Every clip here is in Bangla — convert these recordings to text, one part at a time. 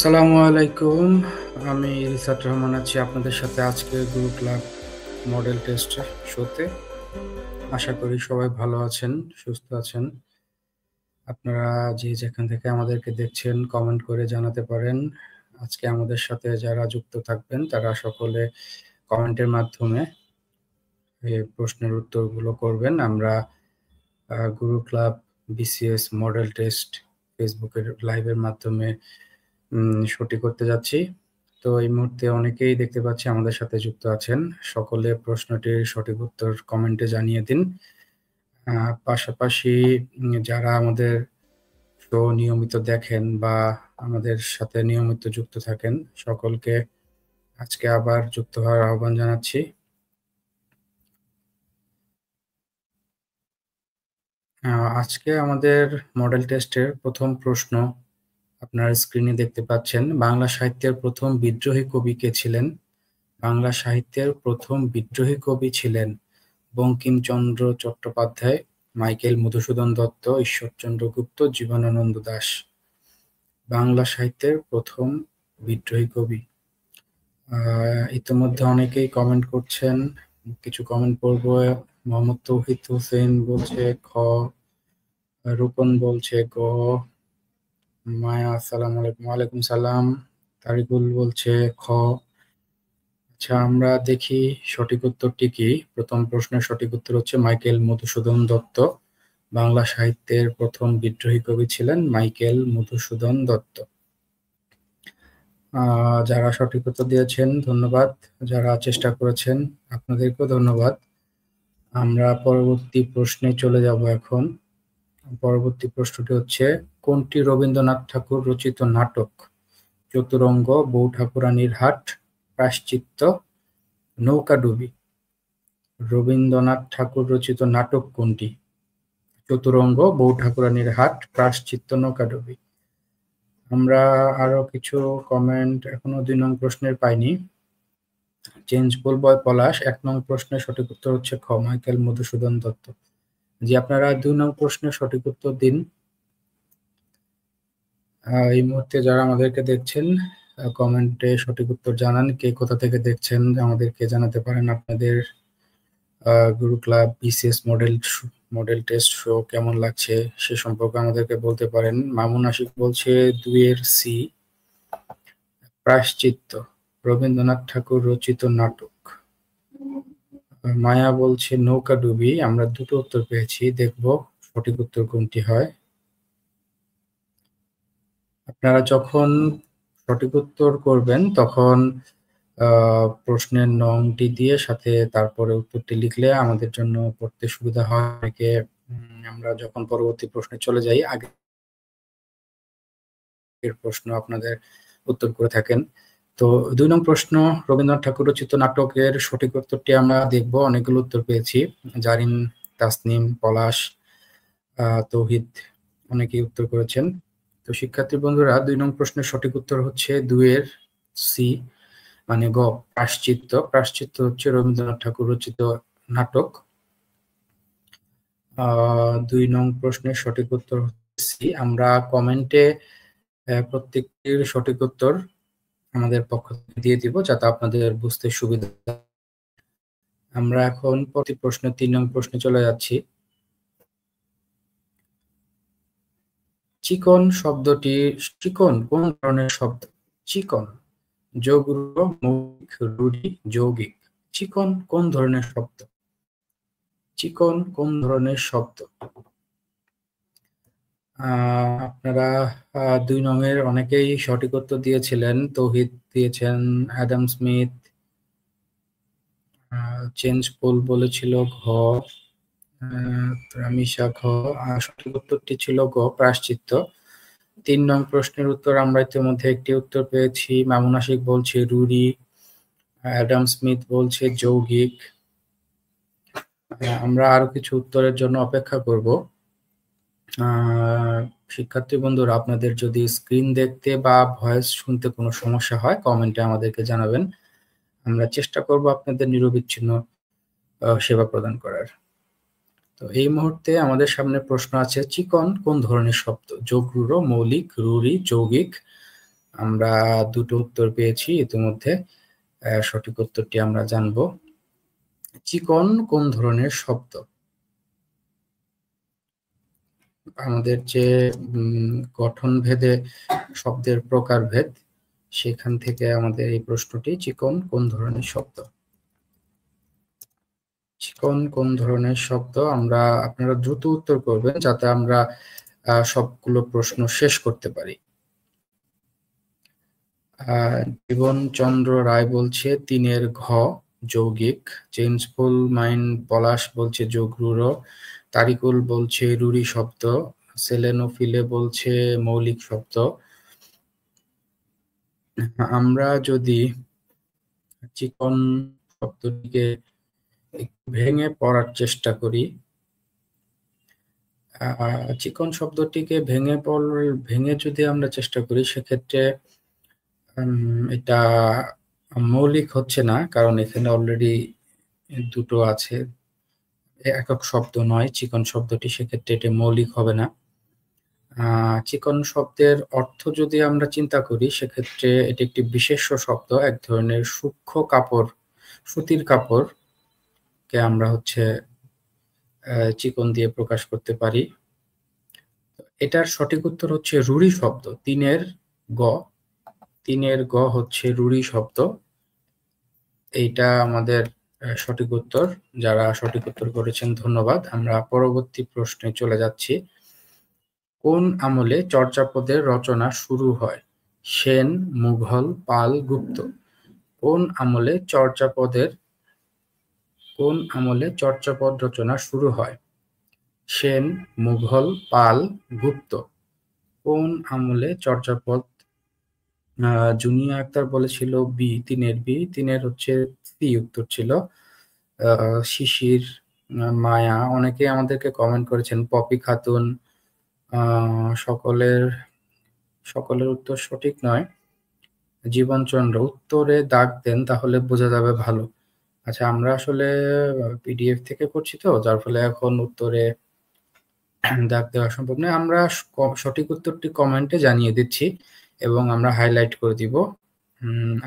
আসসালামু আলাইকুম। আমি রিসাত রহমান আছি আপনাদের সাথে আজকে গুরু ক্লাব মডেল টেস্ট শোতে। আশা করি সবাই ভালো আছেন, সুস্থ আছেন। আপনারা যে যেখান থেকে আমাদেরকে দেখছেন কমেন্ট করে জানাতে পারেন। আজকে আমাদের সাথে যারা যুক্ত থাকবেন তারা সকলে কমেন্টের মাধ্যমে এই প্রশ্নের উত্তরগুলো করবেন। আমরা গুরু ক্লাব বিসিএস মডেল টেস্ট ফেসবুকের লাইভের মাধ্যমে শোটি করতে যাচ্ছি। তো এই মুহূর্তে অনেকেই দেখতে পাচ্ছি আমাদের সাথে যুক্ত আছেন। সকলে প্রশ্নটির সঠিক উত্তর কমেন্টে জানিয়ে দিন। পাশাপাশি যারা আমাদের শো নিয়মিত দেখেন বা আমাদের সাথে নিয়মিত যুক্ত থাকেন সকলকে আজকে আবার যুক্ত হওয়ার আহ্বান জানাচ্ছি। আজকে আমাদের মডেল টেস্টের প্রথম প্রশ্ন আপনারা স্ক্রিনে দেখতে পাচ্ছেন। বাংলা সাহিত্যের প্রথম বিদ্রোহী কবি কে ছিলেন? বাংলা সাহিত্যের প্রথম বিদ্রোহী কবি ছিলেন বঙ্কিমচন্দ্র চট্টোপাধ্যায়, মাইকেল মধুসূদন দত্ত, ঈশ্বরচন্দ্র গুপ্ত, জীবনানন্দ দাশ। বাংলা সাহিত্যের প্রথম বিদ্রোহী কবি। ইতিমধ্যে অনেকেই কমেন্ট করছেন, কিছু কমেন্ট পড়ব। মোহাম্মদ তৌহিদ হোসেন বলছে খ, রূপন বলছে গ, মায়া আসসালামু আলাইকুম। ওয়ালাইকুম সালাম। তারিকুল বলছে খ। আচ্ছা, আমরা দেখি সঠিক উত্তরটি কি। প্রথম প্রশ্নের সঠিক উত্তর হচ্ছে মাইকেল মধুসূদন দত্ত। বাংলা সাহিত্যের প্রথম বিদ্রোহী কবি ছিলেন মাইকেল মধুসূদন দত্ত। যারা সঠিক উত্তর দিয়েছেন ধন্যবাদ, যারা চেষ্টা করেছেন আপনাদেরকেও ধন্যবাদ। আমরা পরবর্তী প্রশ্নে চলে যাব এখন। পরবর্তী প্রশ্নটি হচ্ছে, কোনটি রবীন্দ্রনাথ ঠাকুর রচিত নাটক? চতুরঙ্গ, বউ ঠাকুরানীর হাট, প্রায়শ্চিত্ত, নৌকাডুবি। রবীন্দ্রনাথ ঠাকুর রচিত নাটক কোনটি? চতুরঙ্গ, বউ ঠাকুরানীর হাট, প্রায়শ্চিত্ত, নৌকাডুবি। আমরা আরো কিছু কমেন্ট এখনো 2 নং প্রশ্নের পাইনি। চেঞ্জ বলবয় পলাশ, 1 নং প্রশ্নের সঠিক উত্তর হচ্ছে খ, মাইকেল মধুসূদন দত্ত। জি, আপনারা 2 নং প্রশ্নের সঠিক উত্তর দিন। এই মুহূর্তে যারা আমাদেরকে দেখছেন কমেন্টে সঠিক উত্তর জানান। কে কোথা থেকে দেখছেন আমাদেরকে জানাতে পারেন। আপনাদের গুরু club BCS model test show কেমন লাগছে সে সম্পর্কে আমাদেরকে বলতে পারেন। মামুন আশিক বলছে 2 এর সি, প্রায়শ্চিত্ত, রবীন্দ্রনাথ ঠাকুর রচিত নাটক। মায়া বলছে নৌকাডুবি। আমরা দুটো উত্তর পেয়েছি, দেখব সঠিক উত্তর কোনটি হয়। আপনারা যখন সঠিক উত্তর করবেন তখন প্রশ্নের নংটি দিয়ে সাথে তারপরে উত্তরটি লিখলে আমাদের জন্য পড়তে সুবিধা হয়। অনেকে আমরা যখন পরবর্তী প্রশ্নে চলে যাই আগের প্রশ্ন আপনাদের উত্তর করে থাকেন। তো 2 নং প্রশ্ন, রবীন্দ্রনাথ ঠাকুর রচিত নাটকের সঠিক উত্তরটি আমরা দেখব। অনেকগুলো উত্তর পেয়েছি, জারিন, তাসনিম, পলাশ, তৌহিদ অনেকেই উত্তর করেছেন। তো শিক্ষার্থী বন্ধুরা 2 নং প্রশ্নের সঠিক উত্তর হচ্ছে 2 এর সি, মানে গ, প্রায়শ্চিত্ত। প্রায়শ্চিত্ত হচ্ছে রবীন্দ্রনাথ ঠাকুর রচিত নাটক। 2 নং প্রশ্নের সঠিক উত্তর হচ্ছে সি। আমরা কমেন্টে প্রত্যেকটির সঠিক উত্তর আমাদের পক্ষ থেকে দিয়ে দিব যাতে আপনাদের বুঝতে সুবিধা। আমরা এখন প্রতি প্রশ্ন 3 নং প্রশ্নে চলে যাচ্ছি। চিকন শব্দটি, চিকন কোন ধরনের শব্দ? চিকন যোগরূঢ়, মৌখিক, রূঢ়ি, যৌগিক। চিকন কোন ধরনের শব্দ? চিকন কোন ধরনের শব্দ? আপনারা 2 নং এর অনেকেই সঠিক উত্তর দিয়েছিলেন। তৌহিদ দিয়েছেন, অ্যাডাম স্মিথ, চেঞ্জ পোল বলেছিল ঘ, রামিশা ঘ। সঠিক উত্তরটি ছিল গ, প্রায়শ্চিত্ত। 3 নং প্রশ্নের উত্তর আমরা ইতিমধ্যে একটি উত্তর পেয়েছি। মামুন আশিক বলছে রুরি, অ্যাডাম স্মিথ বলছে যৌগিক, আমরা আরো কিছু উত্তরের জন্য অপেক্ষা করব। শিক্ষার্থী বন্ধুরা, আপনাদের যদি স্ক্রিন দেখতে বা ভয়েস শুনতে কোনো সমস্যা হয় কমেন্টে আমাদেরকে জানাবেন। আমরা চেষ্টা করব আপনাদের নিরবিচ্ছিন্ন সেবা প্রদান করার। তো এই মুহূর্তে আমাদের সামনে প্রশ্ন আছে, চিকন কোন ধরনের শব্দ? যোগরূঢ়, মৌলিক, রূঢ়ি, যৌগিক। আমরা দুটো উত্তর পেয়েছি ইতিমধ্যে। সঠিক উত্তরটি আমরা জানব। চিকন কোন ধরনের শব্দ? আমাদের যে গঠন ভেদে শব্দের প্রকারভেদ, সেখান থেকে আমাদের এই প্রশ্নটি, চিকন কোন ধরনের শব্দ? চিকন কোন ধরনের শব্দ? আপনারা দ্রুত উত্তর করবেন যাতে আমরা সবগুলো প্রশ্ন শেষ করতে পারি। জীবনচন্দ্র রায় বলছে ৩ ঘ যৌগিক। চেঞ্জফুল মাইন্ড পলাশ বলছে যোগরূঢ়। তারিকুল বলছে রুরি শব্দ। সেলেনোফিলে বলছে মৌলিক শব্দ। আমরা যদি চিকন শব্দটিকে একটু ভেঙে পড়ার চেষ্টা করি, চিকন শব্দটিকে ভেঙে যদি আমরা চেষ্টা করি, সেক্ষেত্রে এটা মৌলিক হচ্ছে না, কারণ এখানে অলরেডি দুটো আছে, একক শব্দ নয় চিকন শব্দটি, সেক্ষেত্রে এটা মৌলিক হবে না। চিকন শব্দের অর্থ যদি আমরা চিন্তা করি, সেক্ষেত্রে এটি একটি বিশেষ্য শব্দ, এক ধরনের সূক্ষ্ম কাপড়, সুতির কাপড়কে আমরা চিকন দিয়ে প্রকাশ করতে পারি। এটার সঠিক উত্তর হচ্ছে রুড়ি শব্দ। ৩ গ হচ্ছে রুড়ি শব্দ। এইটা আমাদের সঠিক উত্তর। যারা সঠিক উত্তর করেছেন ধন্যবাদ। আমরা পরবর্তী প্রশ্নে চলে যাচ্ছি। কোন আমলে চর্যাপদের রচনা শুরু হয়? সেন, মুঘল, পাল, গুপ্ত। কোন আমলে চর্যাপদ রচনা শুরু হয়? সেন, মুঘল, পাল, গুপ্ত। কোন আমলে চর্যাপদ? জুনিয়া আক্তার বলেছিল বি, ৩-এর হচ্ছে সি উত্তর ছিল। শিশির, মায়া, অনেকে আমাদেরকে কমেন্ট করেছেন, পপি খাতুন। সকলের উত্তর সঠিক নয়। জীবনচন্দ্র, উত্তরে দাগ দেন তাহলে বোঝা যাবে ভালো। আচ্ছা, আমরা আসলে পিডিএফ থেকে করছি তো, যার ফলে এখন উত্তরে দাগ দেওয়া সম্ভব নয়। আমরা সঠিক উত্তরটি কমেন্টে জানিয়ে দিচ্ছি এবং আমরা হাইলাইট করে দিব।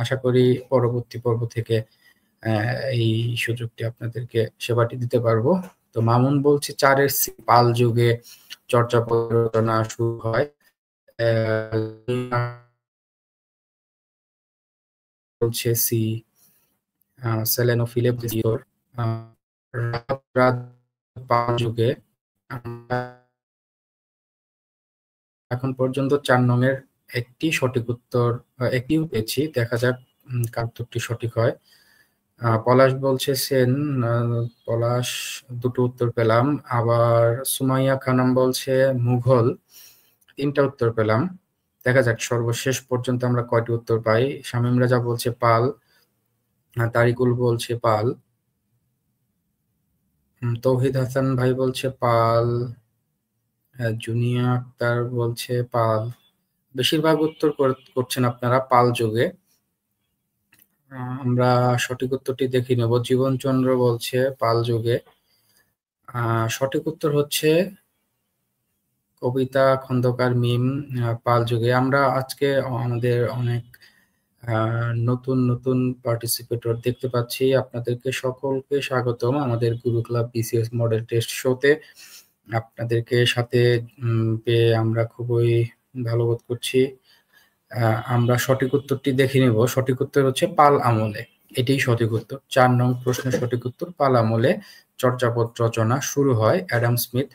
আশা করি পরবর্তী পর্ব থেকে এই সুযোগটি আপনাদেরকে সেবাটি দিতে পারবো। তো মামুন বলছে 4-এর সি, পাল যুগে চর্যাপদ রচনা শুরু হয়। বলছে সি, সেলেনোফিলে পাল যুগে। এখন পর্যন্ত 4 নং-এর একটি সঠিক উত্তর, একটিও পেয়েছি। দেখা যাক কার উত্তরটি সঠিক হয়। পলাশ বলছে সেন, পলাশ দুটো উত্তর পেলাম। আবার সুমাইয়া খানম বলছে মুঘল, 3টা উত্তর পেলাম। দেখা যাক সর্বশেষ পর্যন্ত আমরা কয়টি উত্তর পাই। শামীম রাজা বলছে পাল, তারিকুল বলছে পাল, তৌহিদ হাসান ভাই বলছে পাল, জুনিয়া আক্তার বলছে পাল। বেশিরভাগ উত্তর করছেন আপনারা পাল যুগে। আমরা সঠিক উত্তরটি দেখে নেব। জীবনচন্দ্র বলছে পাল যুগে। সঠিক উত্তর হচ্ছে কবিতা খন্দকার মিম, পাল যুগে। আমরা আজকে আমাদের অনেক নতুন নতুন পার্টিসিপেটর দেখতে পাচ্ছি। আপনাদেরকে সকলকে স্বাগতম আমাদের গুরু ক্লাব বিসিএস মডেল টেস্ট শোতে। আপনাদেরকে সাথে পেয়ে আমরা খুবই ভালো বোধ করছি। আমরা সঠিক উত্তরটি দেখে নেব। সঠিক উত্তর হচ্ছে পাল আমলে। এটাই সঠিক উত্তর। 4 নং প্রশ্নের সঠিক উত্তর, পাল আমলে চর্যাপদ রচনা শুরু হয়। Adam Smith.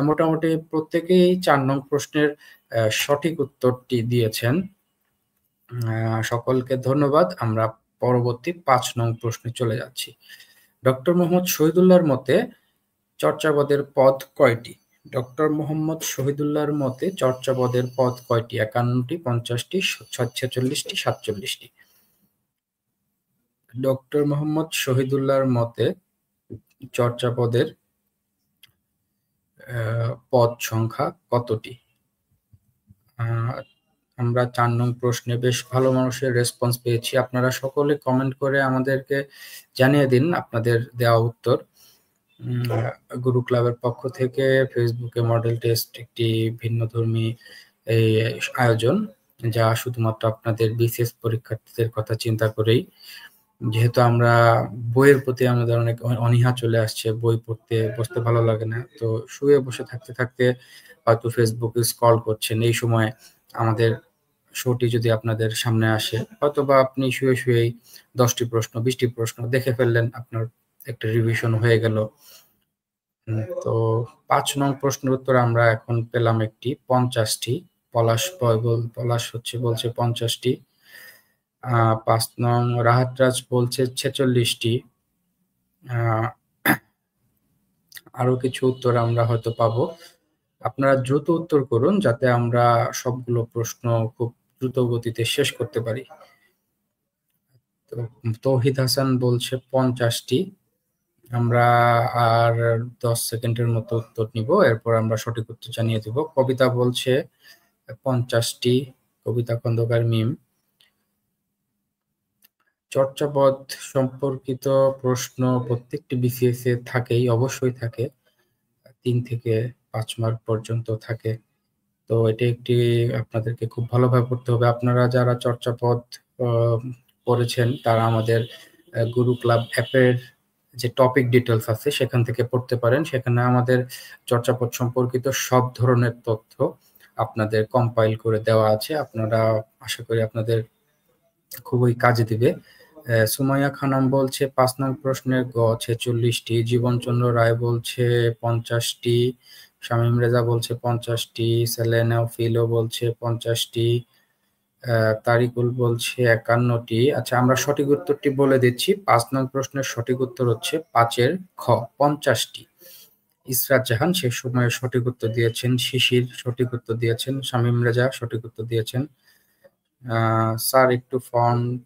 মোটামুটি প্রত্যেকেই 4 নং প্রশ্নের সঠিক উত্তরটি দিয়েছেন। সকলকে ধন্যবাদ। আমরা পরবর্তী 5 নং প্রশ্নে চলে যাচ্ছি। ডক্টর মোহাম্মদ শহীদুল্লাহর মতে চর্যাপদের পদ কয়টি? ডক্টর মোহাম্মদ শহীদুল্লাহর মতে চর্যাপদের পদ কয়টি? 51টি, 50টি, 46টি, 47টি। ডক্টর মোহাম্মদ শহীদুল্লাহর মতে চর্যাপদের পদ সংখ্যা কতটি? আমরা 4 নং প্রশ্নে বেশ ভালো মানুষের রেসপন্স পেয়েছি। আপনারা সকলে কমেন্ট করে আমাদেরকে জানিয়ে দিন আপনাদের দেওয়া উত্তর। গুরু ক্লাবের পক্ষ থেকে ফেসবুকে মডেল টেস্ট একটি ভিন্নধর্মী এই আয়োজন, যা শুধুমাত্র আপনাদের বিসিএস পরীক্ষার্থীদের কথা চিন্তা করেই। যেহেতু আমরা বইয়ের প্রতি আমাদের অনেক অনীহা চলে আসছে, বই পড়তে বসতে ভালো লাগে না, তো শুয়ে বসে থাকতে থাকতে হয়তো ফেসবুকে স্ক্রল করছেন, এই সময় আমাদের শোটি যদি আপনাদের সামনে আসে, হয়তো বা আপনি শুয়ে শুয়েই 10টি প্রশ্ন 20টি প্রশ্ন দেখে ফেললেন, আপনার একটা রিভিশন হয়ে গেল। তো 5 নং প্রশ্নের উত্তর আমরা এখন পেলাম একটি 50টি। পলাশ হচ্ছে বলছে 50টি। 5 নং রাহাতরাজ বলছে 46টি। আরো কিছু উত্তর আমরা হয়তো পাবো। আপনারা দ্রুত উত্তর করুন যাতে আমরা সবগুলো প্রশ্ন খুব দ্রুত গতিতে শেষ করতে পারি। তো তৌহিদ হাসান বলছে 50টি। আমরা আর 10 সেকেন্ডের মতো উত্তর নিব, এরপর আমরা সঠিক উত্তর জানিয়ে দেব। কবিতা বলছে 50টি, কবিতা খন্দকার মিম। চর্যাপদ সম্পর্কিত প্রশ্ন প্রত্যেকটি বিসিএস এ থাকেই, অবশ্যই থাকে, 3 থেকে 5 মার্ক পর্যন্ত থাকে। তো এটি একটি আপনাদেরকে খুব ভালোভাবে পড়তে হবে। আপনারা যারা চর্যাপদ পড়েছেন তারা আমাদের গুরু ক্লাব অ্যাপের যে টপিক ডিটেলস আছে সেখান থেকে পড়তে পারেন। সেখানে আমাদের চর্যাপদ সম্পর্কিত সব ধরনের তথ্য আপনাদের কম্পাইল করে দেওয়া আছে। আপনারা আশা করি আপনাদের খুবই কাজে দিবে। সুমাইয়া খানম বলছে 5 নং প্রশ্নের গ 46টি। জীবনচন্দ্র রায় বলছে 50টি। শামীম রেজা বলছে 50টি। সেলেনা ফিলো বলছে 50টি। তারিকুল বলছে 51টি। আচ্ছা, আমরা সঠিক উত্তরটি বলে দিচ্ছি। 5 নং প্রশ্নের সঠিক উত্তর হচ্ছে 5-এর খ, 50টি। ইসরাত জাহান সে সময়ে সঠিক উত্তর দিয়েছেন। শিশির সঠিক উত্তর দিয়েছেন। শামীম রেজা সঠিক উত্তর দিয়েছেন। স্যার একটু ফন্ট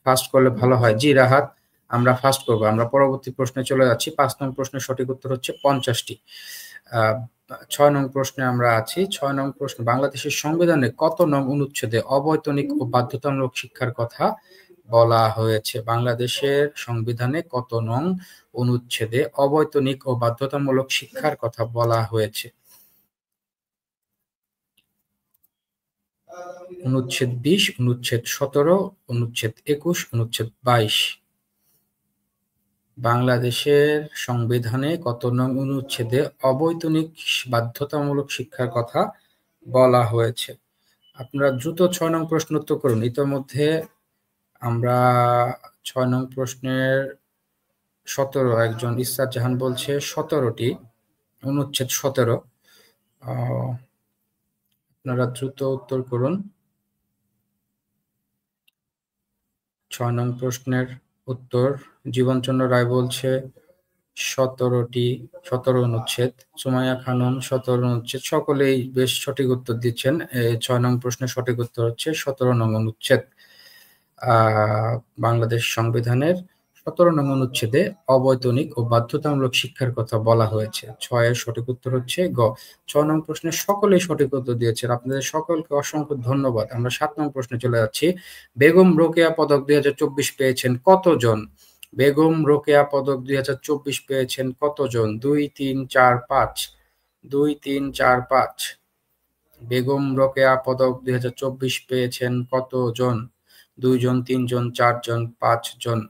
ফাস্ট করলে ভালো হয়। জি রাহাত, আমরা ফাস্ট করব। আমরা পরবর্তী প্রশ্নে চলে যাচ্ছি। 5 নং প্রশ্নের সঠিক উত্তর হচ্ছে 50টি। 6 নং প্রশ্নে আমরা আছি। 6 নং প্রশ্ন, বাংলাদেশের সংবিধানে কত নং অনুচ্ছেদে অবৈতনিক ও বাধ্যতামূলক শিক্ষার কথা বলা হয়েছে? বাংলাদেশের সংবিধানে কত নং অনুচ্ছেদে অবৈতনিক ও বাধ্যতামূলক শিক্ষার কথা বলা হয়েছে? অনুচ্ছেদ 20, অনুচ্ছেদ 17, অনুচ্ছেদ 21, অনুচ্ছেদ 22। বাংলাদেশের সংবিধানে কত নং অনুচ্ছেদে অবৈতনিক বাধ্যতামূলক শিক্ষার কথা বলা হয়েছে? আপনারা দ্রুত 6 নং প্রশ্ন উত্তর করুন। ইতোমধ্যে আমরা 6 নং প্রশ্নের 17, একজন ইসরাত জাহান বলছে 17টি, অনুচ্ছেদ 17। আপনারা দ্রুত উত্তর করুন। 6 নং প্রশ্নের উত্তর জীবনচন্দ্র রায় বলছে 17টি, 17 অনুচ্ছেদ। সুমাইয়া খানম 17 অনুচ্ছেদ। সকলেই বেশ সঠিক উত্তর দিচ্ছেন। 6 নং প্রশ্নের সঠিক উত্তর হচ্ছে 17 নং অনুচ্ছেদ। বাংলাদেশ সংবিধানের 17 নং অনুচ্ছেদে অবৈতনিক ও বাধ্যতামূলক শিক্ষার কথা বলা হয়েছে। 6-এর সঠিক উত্তর হচ্ছে গ। 6 নং প্রশ্নের সকলেই সঠিক উত্তর দিয়েছেন। আপনাদের সকলকে অসংখ্য ধন্যবাদ। আমরা 7 নং প্রশ্নে চলে যাচ্ছি। বেগম রোকেয়া পদক 2024 পেয়েছেন কতজন? বেগম রোকেয়া পদক 2024 পেয়েছেন কতজন? 2, 3, 4, 5। 2, 3, 4, 5। বেগম রোকেয়া পদক 2024 পেয়েছেন কতজন? 2 জন, 3 জন, 4 জন, 5 জন।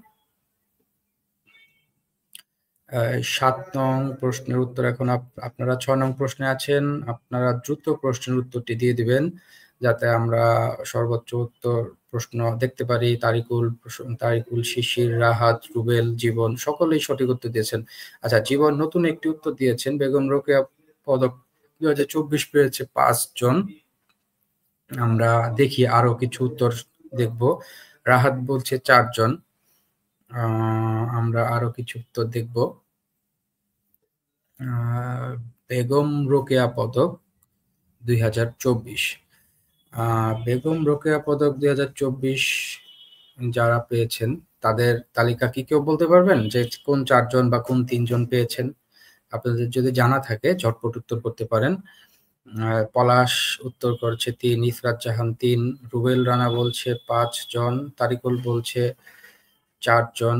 7 নং প্রশ্নের উত্তর এখন আপনারা 6 নং প্রশ্নে আছেন। আপনারা দ্রুত প্রশ্নের উত্তরটি দিয়ে দিবেন যাতে আমরা সর্বোচ্চ উত্তর প্রশ্ন দেখতে পারি। তারিকুল, শিশির, রাহাত, রুবেল, জীবন সকলেই সঠিক উত্তর দিয়েছেন। আচ্ছা, জীবন নতুন একটি উত্তর দিয়েছেন। বেগম রোকেয়া পদক 2024 পেয়েছে 5 জন। আমরা দেখি আরো কিছু উত্তর দেখব। রাহাত বলছে 4 জন। আমরা আরো কিছু উত্তর দেখব। বেগম রোকেয়া পদক 2024। বেগম রোকেয়া পদক 2024 যারা পেয়েছেন তাদের তালিকা কি কেউ বলতে পারবেন যে কোন 4 জন বা কোন 3 জন পেয়েছেন? আপনাদের যদি জানা থাকে ঝটপট উত্তর করতে পারেন। পলাশ উত্তর করছে 3, ইসরাত জাহান 3, রুবেল রানা বলছে 5 জন, তারিকুল বলছে 4 জন,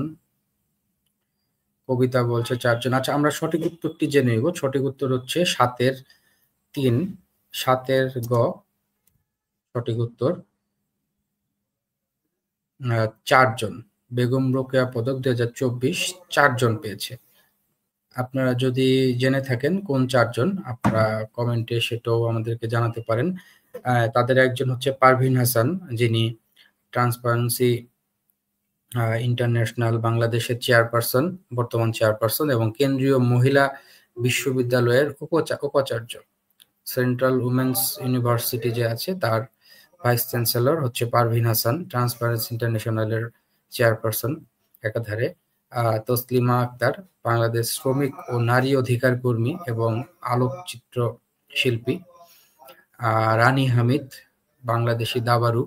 কবিতা বলছে 4 জন। আচ্ছা, আমরা সঠিক উত্তরটি জেনে নেব। সঠিক উত্তর হচ্ছে 7 এর 3, 7 এর গ সঠিক উত্তর। 4 জন। বেগম রোকেয়া পদক 2024 4 জন পেয়েছে। আপনারা যদি জেনে থাকেন কোন 4 জন, আপনারা কমেন্টে সেটাও আমাদেরকে জানাতে পারেন। তাদের একজন হচ্ছে পারভীন হাসান, যিনি ট্রান্সপারেন্সি ইন্টারন্যাশনাল বাংলাদেশের চেয়ারপারসন, বর্তমান চেয়ারপারসন এবং কেন্দ্রীয় মহিলা বিশ্ববিদ্যালয়ের উপাচার্য। সেন্ট্রাল উমেন্স ইউনিভার্সিটি যে আছে তার ভাইস চ্যান্সেলর হচ্ছে পারভীন হাসান, ট্রান্সপারেন্সি ইন্টারন্যাশনালের চেয়ারপারসন একাধারে। তসলিমা আক্তার বাংলাদেশ শ্রমিক ও নারী অধিকার কর্মী এবং আলোকচিত্র শিল্পী। রানী হামিদ বাংলাদেশি দাবারু।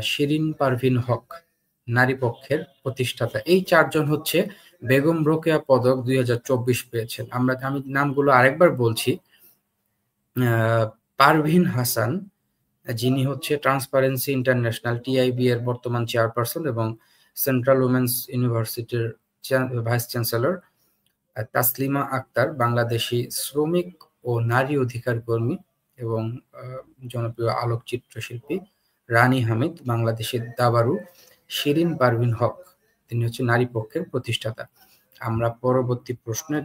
শিরিন পারভীন হক নারী পক্ষের প্রতিষ্ঠাতা। এই 4 জন হচ্ছে বেগম রোকেয়া পদক 2024 পেয়েছেন। আমি নামগুলো আরেকবার বলছি। পারভীন হাসান, যিনি হচ্ছে ট্রান্সপারেন্সি ইন্টারন্যাশনাল টিআইবি এর বর্তমান চেয়ারপারসন এবং সেন্ট্রাল উমেন্স ইউনিভার্সিটির ভাইস চ্যান্সেলর। তাসলিমা আক্তার বাংলাদেশি শ্রমিক ও নারী অধিকার কর্মী এবং জনপ্রিয় আলোকচিত্র শিল্পী। রানী হামিদ বাংলাদেশের দাবারু। শিরিন পারভীন হক, তিনি হচ্ছে নারী পক্ষের প্রতিষ্ঠাতা। আমরা পরবর্তী প্রশ্নে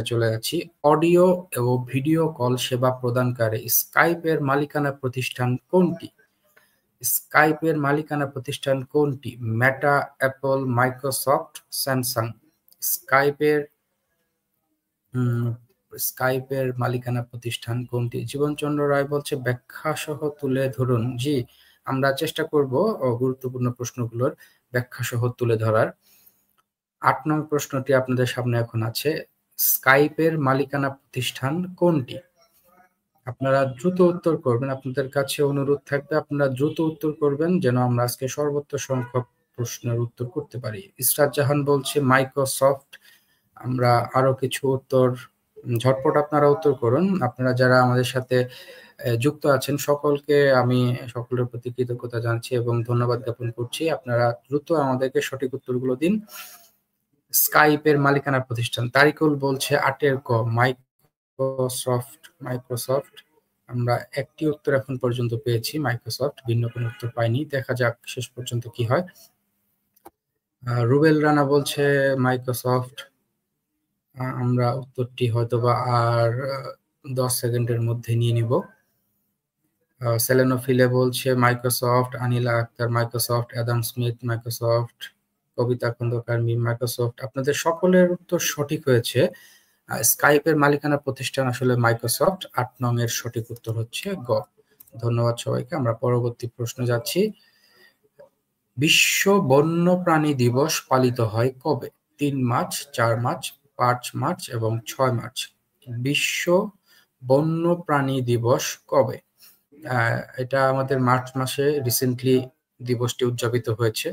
চলে যাচ্ছি। অডিও ও ভিডিও কল সেবা প্রদানকারী স্কাইপের মালিকানা প্রতিষ্ঠান কোনটি? স্কাইপের মালিকানা প্রতিষ্ঠান কোনটি? মেটা, অ্যাপল, মাইক্রোসফট, স্যামসাং। স্কাইপের মালিকানা প্রতিষ্ঠান কোনটি? জীবনচন্দ্র রায় বলছে ব্যাখ্যা সহ তুলে ধরুন। জি, আমরা চেষ্টা করব গুরুত্বপূর্ণ প্রশ্নগুলোর ব্যাখ্যা সহ তুলে ধরার। 8 নং প্রশ্নটি আপনাদের সামনে এখন আছে। স্কাইপের মালিকানা প্রতিষ্ঠান কোনটি? আপনারা দ্রুত উত্তর করবেন। আপনাদের কাছে অনুরোধ থাকবে আপনারা দ্রুত উত্তর করবেন যেন আমরা আজকে সর্বোচ্চ সংখ্যক প্রশ্নের উত্তর করতে পারি। ইসরাত জাহান বলছে মাইক্রোসফট। আমরা আরো কিছু উত্তর ঝটপট আপনারা উত্তর করুন। আপনারা যারা আমাদের সাথে যুক্ত আছেন সকলকে আমি সকলের প্রতি কৃতজ্ঞতা জানাচ্ছি এবং ধন্যবাদ জ্ঞাপন করছি। আপনারা দ্রুত আমাদেরকে সঠিক উত্তরগুলো দিন। স্কাইপের মালিকানা প্রতিষ্ঠান, তারিকুল বলছে 8 এর ক মাইক্রোসফট। আমরা একটি উত্তর এখন পর্যন্ত পেয়েছি মাইক্রোসফট, ভিন্ন কোনো উত্তর পাইনি। দেখা যাক শেষ পর্যন্ত কি হয়। রুবেল রানা বলছে মাইক্রোসফট। আমরা উত্তরটি হয়তোবা আর 10 সেকেন্ডের মধ্যে নিয়ে নিব। সেলেনোফিলে বলছে Microsoft. Anila Akter Microsoft. Adam Smith Microsoft. Kabita Khandaker Microsoft. আপনাদের সকলের উত্তর সঠিক হয়েছে। স্কাইপের মালিকানা প্রতিষ্ঠান আসলে মাইক্রোসফট। 8 নং এর সঠিক উত্তর হচ্ছে গ। ধন্যবাদ সবাইকে। আমরা পরবর্তী প্রশ্নে যাচ্ছি। বিশ্ব বন্যপ্রাণী দিবস পালিত হয় কবে? 3 মার্চ, 4 মার্চ, 5 মার্চ এবং 6 মার্চ। বিশ্ব বন্যপ্রাণী দিবস কবে? এটা আমাদের মার্চ মাসে রিসেন্টলি দিবসটি উদযাপিত হয়েছে।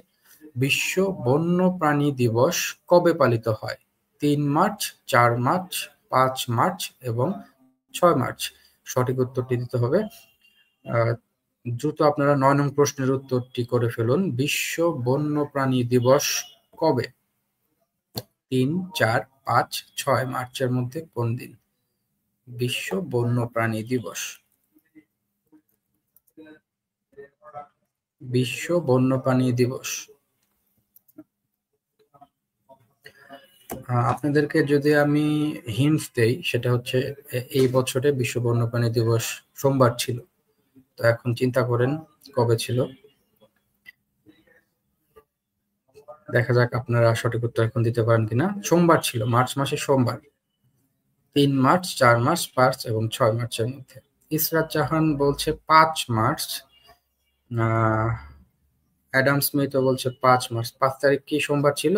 বিশ্ব বন্যপ্রাণী দিবস কবে পালিত হয়? 3 মার্চ, 4 মার্চ, 5 মার্চ এবং 6 মার্চ। সঠিক উত্তরটি দিতে হবে। দ্রুত আপনারা 9 নং প্রশ্নের উত্তরটি করে ফেলুন। বিশ্ব বন্যপ্রাণী দিবস কবে? 3, 4, 5, 6 মার্চের মধ্যে কোন দিন বিশ্ব বন্যপ্রাণী দিবস? বিশ্ব বন্যপ্রাণী দিবস। আপনাদেরকে যদি আমি হিন্টস দেই, সেটা হচ্ছে এই বছরে বিশ্ব বন্যপ্রাণী দিবস সোমবার ছিল। তো এখন চিন্তা করেন কবে ছিল। দেখা যাক আপনারা সঠিক উত্তর এখন দিতে পারেন কিনা। সোমবার ছিল, মার্চ মাসের সোমবার। 3 মার্চ, 4 মার্চ, 5 এবং 6 মার্চের মধ্যে। ইসরাত জাহান বলছে 5 মার্চ। অ্যাডাম স্মিথও বলছে 5 মার্চ। 5 তারিখ কি সোমবার ছিল?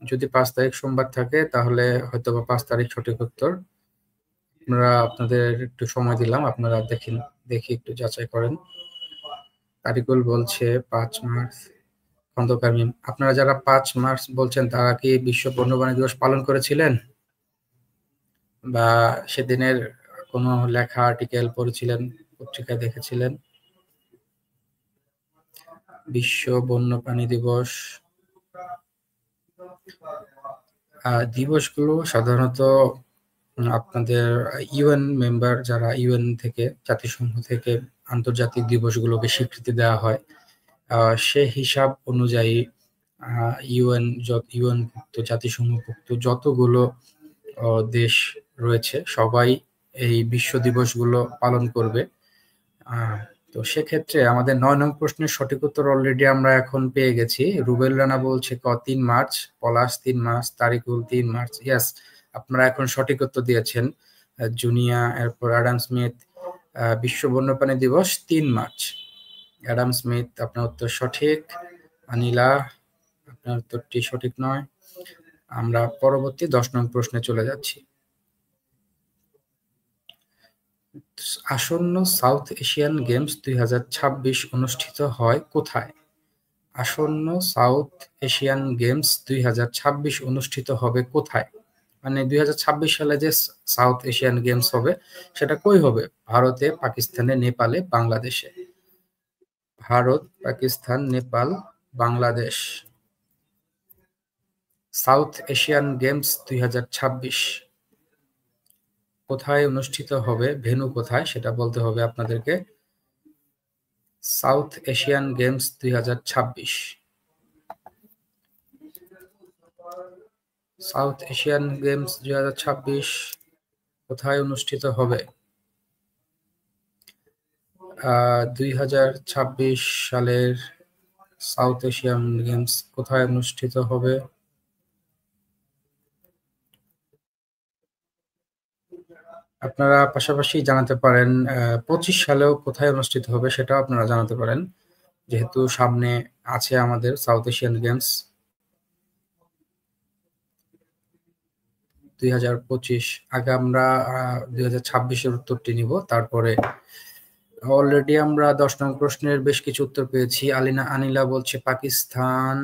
যদি 5 তারিখ সোমবার থাকে তাহলে হয়তো বা 5 তারিখ সঠিক উত্তর। আপনারা আপনাদের একটু সময় দিলাম, আপনারা দেখি একটু যাচাই করেন। তারিকুল বলছে 5 মার্চ। খন্দকার মিম, আপনারা যারা 5 মার্চ বলছেন তারা কি বিশ্ব বন্যপ্রাণী দিবস পালন করেছিলেন বা সেদিনের কোনো লেখা আর্টিকেল পড়েছিলেন, পত্রিকায় দেখেছিলেন? বিশ্ব বন্যপ্রাণী দিবস দিবসগুলো সাধারণত আপনাদের ইউএন মেম্বার যারা ইউএন থেকে, জাতিসংঘ থেকে আন্তর্জাতিক দিবসগুলোকে স্বীকৃতি দেওয়া হয়। সে হিসাব অনুযায়ী ইউএনভুক্ত, জাতিসংঘভুক্ত যতগুলো দেশ রয়েছে সবাই এই বিশ্ব দিবসগুলো পালন করবে। তো সেক্ষেত্রে আমাদের 9 নং প্রশ্নের সঠিক উত্তর অলরেডি আমরা এখন পেয়ে গেছি। রুবেল রানা বলছে 3 মার্চ, পলাশ 3 মার্চ, তারিকুল 3 মার্চ। ইয়েস, আপনারা এখন সঠিক উত্তর দিয়েছেন। জুনিয়া, এরপর অ্যাডাম স্মিথ। বিশ্ব বন্যপ্রাণী দিবস 3 মার্চ। অ্যাডাম স্মিথ, আপনার উত্তর সঠিক। আনিলা, আপনার উত্তরটি সঠিক নয়। আমরা পরবর্তী 10 নং প্রশ্নে চলে যাচ্ছি। আসন্ন সাউথ এশিয়ান গেমস 2026 অনুষ্ঠিত হয় কোথায়? আসন্ন সাউথ এশিয়ান গেমস 2026 অনুষ্ঠিত হবে কোথায়? মানে 2026 সালে যে সাউথ এশিয়ান গেমস হবে সেটা কই হবে? ভারতে, পাকিস্তানে, নেপালে, বাংলাদেশে। Bharat, Pakistan, Nepal, Bangladesh. South Asian games 2026 কোথায় অনুষ্ঠিত হবে, ভেন্যু কোথায় সেটা বলতে হবে আপনাদেরকে। South Asian games 2026, south Asian games 2026 কোথায় অনুষ্ঠিত হবে? 2026 সালের সাউথ এশিয়ান গেমস কোথায় অনুষ্ঠিত হবে? আপনারা পাশাপাশি জানাতে পারেন 25 সালেও কোথায় অনুষ্ঠিত হবে সেটাও আপনারা জানাতে পারেন, যেহেতু সামনে আছে আমাদের সাউথ এশিয়ান গেমস 2025। আগে আমরা 2026-এর উত্তরটি নিব, তারপরে অলরেডি আমরা 10 নং প্রশ্নের বেশ কিছু উত্তর পেয়েছি। আনিলা বলছে পাকিস্তান,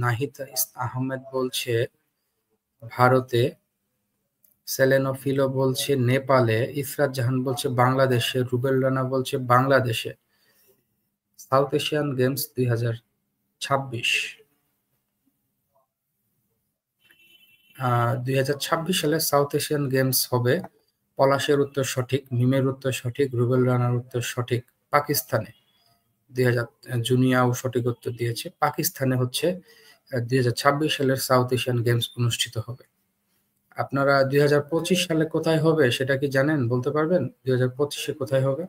নাহিদ আহমেদ বলছে ভারতে, সেলেনোফিলো বলছে নেপালে, ইফরাত জাহান বলছে বাংলাদেশে, রুবেল রানা বলছে বাংলাদেশে। সাউথ এশিয়ান গেমস 2026, 2026 সালে সাউথ এশিয়ান গেমস হবে। পলাশের উত্তর সঠিক, মিমের উত্তর সঠিক, রুবেল রানার উত্তর সঠিক। পাকিস্তানে 2000, জুনিয়াও সঠিক উত্তর দিয়েছে। পাকিস্তানে হচ্ছে 2026 সালের সাউথ এশিয়ান গেমস অনুষ্ঠিত হবে। আপনারা 2025 সালে কোথায় হবে সেটা কি জানেন, বলতে পারবেন 2025-এ কোথায় হবে?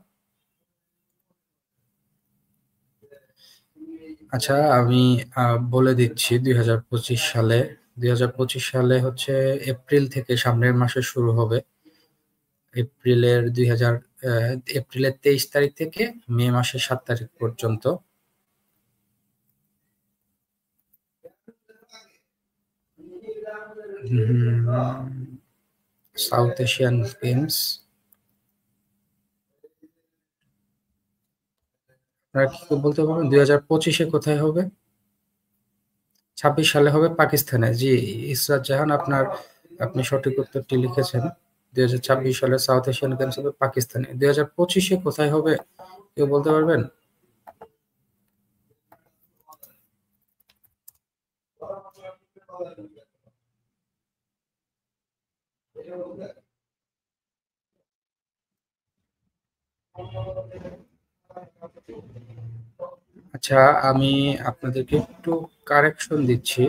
আচ্ছা, আমি বলে দিচ্ছি 2025 সালে হচ্ছে এপ্রিল থেকে সামনের মাসে শুরু হবে। এপ্রিলের 23 তারিখ থেকে মে মাসের 7 তারিখ পর্যন্ত। সাউথ এশিয়ান গেমস আপনারা কি বলতে পারবেন 2025-এ কোথায় হবে? 26 সালে হবে পাকিস্তানে। জি, ইসরাত জাহান, আপনি সঠিক উত্তরটি লিখেছেন। 2026 সালে সাউথ এশিয়ান গেমস হবে পাকিস্তানে। 2025-এ কোথায় হবে কেউ বলতে পারবেন? আচ্ছা, আমি আপনাদেরকে একটু কারেকশন দিচ্ছি।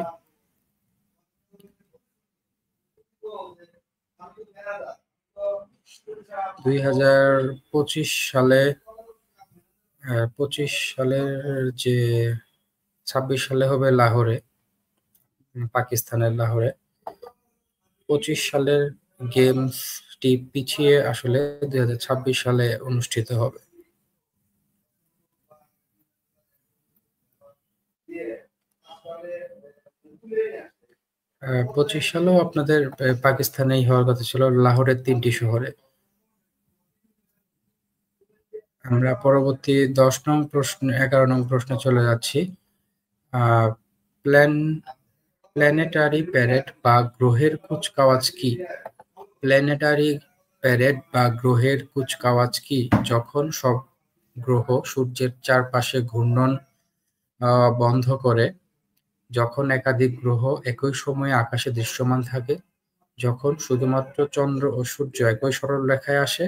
2025 সালে 25 সালের যে 26 সালে হবে লাহোরে, পাকিস্তানের লাহোরে। 25 সালের গেমসটি পিছিয়ে আসলে 2026 সালে অনুষ্ঠিত হবে। 25 সালেও আপনাদের পাকিস্তানেই হওয়ার কথা ছিল, লাহোরের 3টি শহরে। আমরা পরবর্তী 10 নং প্রশ্ন 11 নং প্রশ্নে চলে যাচ্ছি। প্ল্যানেটারি প্যারেড বা গ্রহের কুচকাওয়াজ কি? প্ল্যানেটারি প্যারেড বা গ্রহের কুচকাওয়াজ কি? যখন সব গ্রহ সূর্যের চারপাশে ঘূর্ণন বন্ধ করে, যখন একাধিক গ্রহ একই সময়ে আকাশে দৃশ্যমান থাকে, যখন শুধুমাত্র চন্দ্র ও সূর্য একই সরলরেখায় আসে,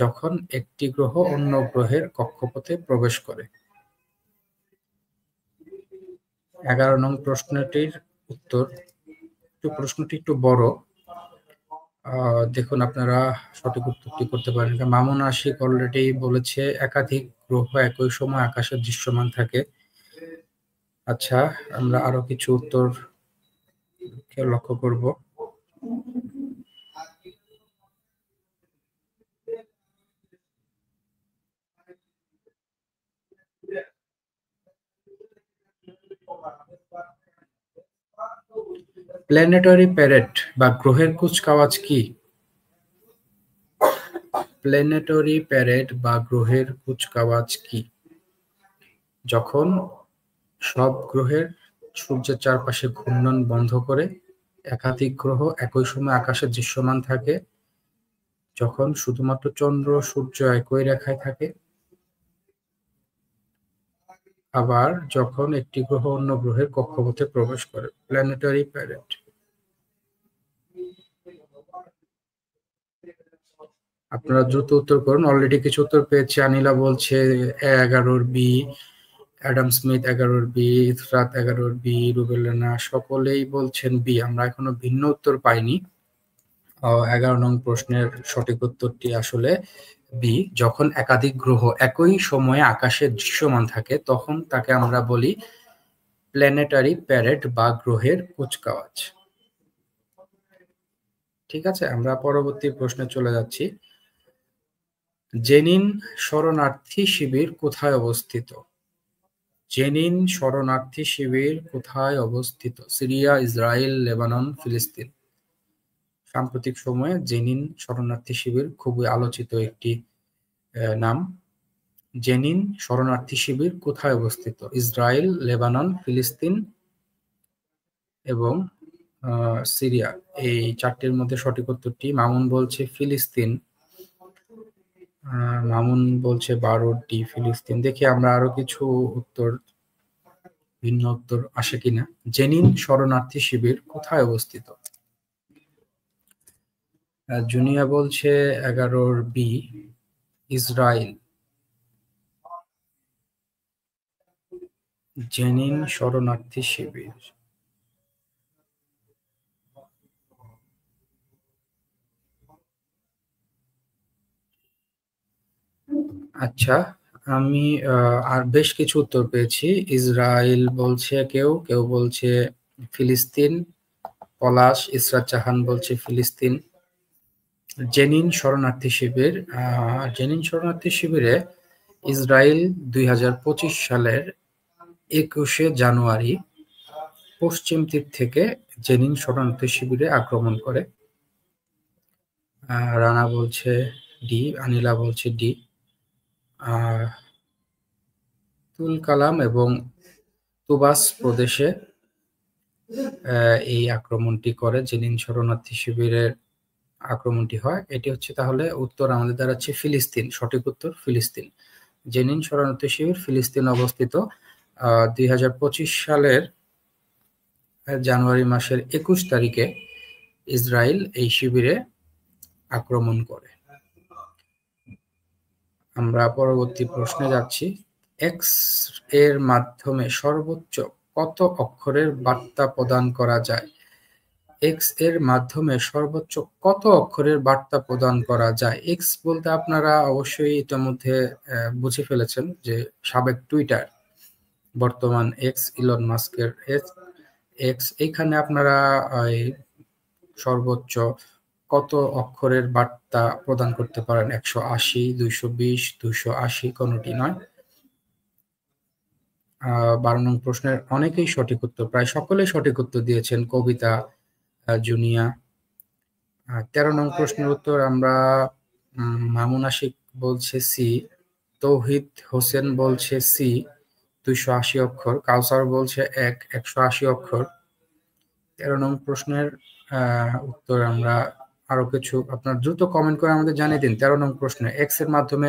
যখন একটি গ্রহ অন্য গ্রহের কক্ষপথে প্রবেশ করে। 11 নং প্রশ্নটির উত্তর, প্রশ্নটি একটু বড়, দেখুন আপনারা সঠিক উত্তরটি করতে পারেন। মামুন আশিক অলরেডি বলেছে একাধিক গ্রহ একই সময় আকাশে দৃশ্যমান থাকে। আচ্ছা, আমরা আরো কিছু উত্তর লক্ষ্য করব। প্ল্যানেটারি প্যারেড বা গ্রহের কুচকাওয়াজ কি? প্ল্যানেটারি প্যারেড বা গ্রহের কুচকাওয়াজ কি? যখন সব গ্রহের সূর্যের চারপাশে ঘূর্ণন বন্ধ করে, একাধিক গ্রহ একই সময় আকাশে দৃশ্যমান থাকে, যখন শুধুমাত্র চন্দ্র ও সূর্য একই রেখায় থাকে, আবার যখন একটি গ্রহ অন্য গ্রহের কক্ষপথে প্রবেশ করে। Planetary parade. আপনারা দ্রুত উত্তর করুন। অলরেডি কিছু উত্তর পেয়েছি। আনিলা বলছে 11 B, Adam Smith 11 B, Israt 11 B, রুবেলানা সকলেই বলছেন বি। আমরা এখনো ভিন্ন উত্তর পাইনি। 11 নং প্রশ্নের সঠিক উত্তরটি আসলে বি। যখন একাধিক গ্রহ একই সময়ে আকাশে দৃশ্যমান থাকে, তখন তাকে আমরা বলি প্ল্যানেটারি প্যারেড বা গ্রহের কুচকাওয়াজ। ঠিক আছে, আমরা পরবর্তী প্রশ্নে চলে যাচ্ছি। জেনিন শরণার্থী শিবির কোথায় অবস্থিত? জেনিন শরণার্থী শিবির কোথায় অবস্থিত? সিরিয়া, ইসরায়েল, লেবানন, ফিলিস্তিন। সাম্প্রতিক সময়ে জেনিন শরণার্থী শিবির খুবই আলোচিত একটি নাম। জেনিন শরণার্থী শিবির কোথায় অবস্থিত? ইসরায়েল, লেবানন, ফিলিস্তিন এবং সিরিয়া। এই চারটির মধ্যে সঠিক উত্তরটি মামুন বলছে ফিলিস্তিন। মামুন বলছে 12টি ফিলিস্তিন। দেখি আমরা আরো কিছু উত্তর, ভিন্ন উত্তর আসে কিনা। জেনিন শরণার্থী শিবির কোথায় অবস্থিত? জুনিয়া বলছে 11 বি, ইসরায়েল। জেনিন শরণার্থী শিবির। আচ্ছা, আমি আর বেশ কিছু উত্তর পেয়েছি। ইসরায়েল বলছে কেউ, কেউ বলছে ফিলিস্তিন। পলাশ ইসরাত জাহান বলছে ফিলিস্তিন। জেনিন শরণার্থী শিবির, জেনিন শরণার্থী শিবিরে ইসরায়েল 2025 সালের 21শে জানুয়ারি পশ্চিম তীর থেকে জেনিন শরণার্থী শিবিরে আক্রমণ করে। রানা বলছে ডি, আনিলা বলছে ডি। তুল কালাম এবং তুবাস প্রদেশে এই আক্রমণটি করে, জেনিন শরণার্থী শিবিরের আক্রমণটি হয়। এটি হচ্ছে তাহলে উত্তর আমাদের দাঁড়াচ্ছে ফিলিস্তিন। সঠিক উত্তর ফিলিস্তিন। জেনিন শরণার্থী শিবির ফিলিস্তিন অবস্থিত। 2025 সালের জানুয়ারি মাসের 21 তারিখে ইসরায়েল এই শিবিরে আক্রমণ করে। আমরা পরবর্তী প্রশ্নে যাচ্ছি। এক্স এর মাধ্যমে সর্বোচ্চ কত অক্ষরের বার্তা প্রদান করা যায়? এক্স এর মাধ্যমে সর্বোচ্চ কত অক্ষরের বার্তা প্রদান করা যায়? এক্স বলতে আপনারা অবশ্যই ইতিমধ্যে বুঝে ফেলেছেন যে সাবেক টুইটার, বর্তমান এক্স, ইলন মাস্কের এক্স। এখানে আপনারা সর্বোচ্চ কত অক্ষরের বার্তা প্রদান করতে পারেন? 180, 220, 280, কোনটি নয়। 12 নং প্রশ্নের অনেকেই সঠিক উত্তর, প্রায় সকলেই সঠিক উত্তর দিয়েছেন। কবিতা, জুনিয়া। 13 নং প্রশ্নের উত্তর আমরা মামুন আশিক বলছে সি, তৌহিদ হোসেন বলছে সি 280 অক্ষর। কাউসার বলছে 180 অক্ষর। 13 নং প্রশ্নের উত্তর আমরা আরো কিছু আপনারা দ্রুত কমেন্ট করে আমাদের জানিয়ে দিন। 13 নং প্রশ্নে এক্স এর মাধ্যমে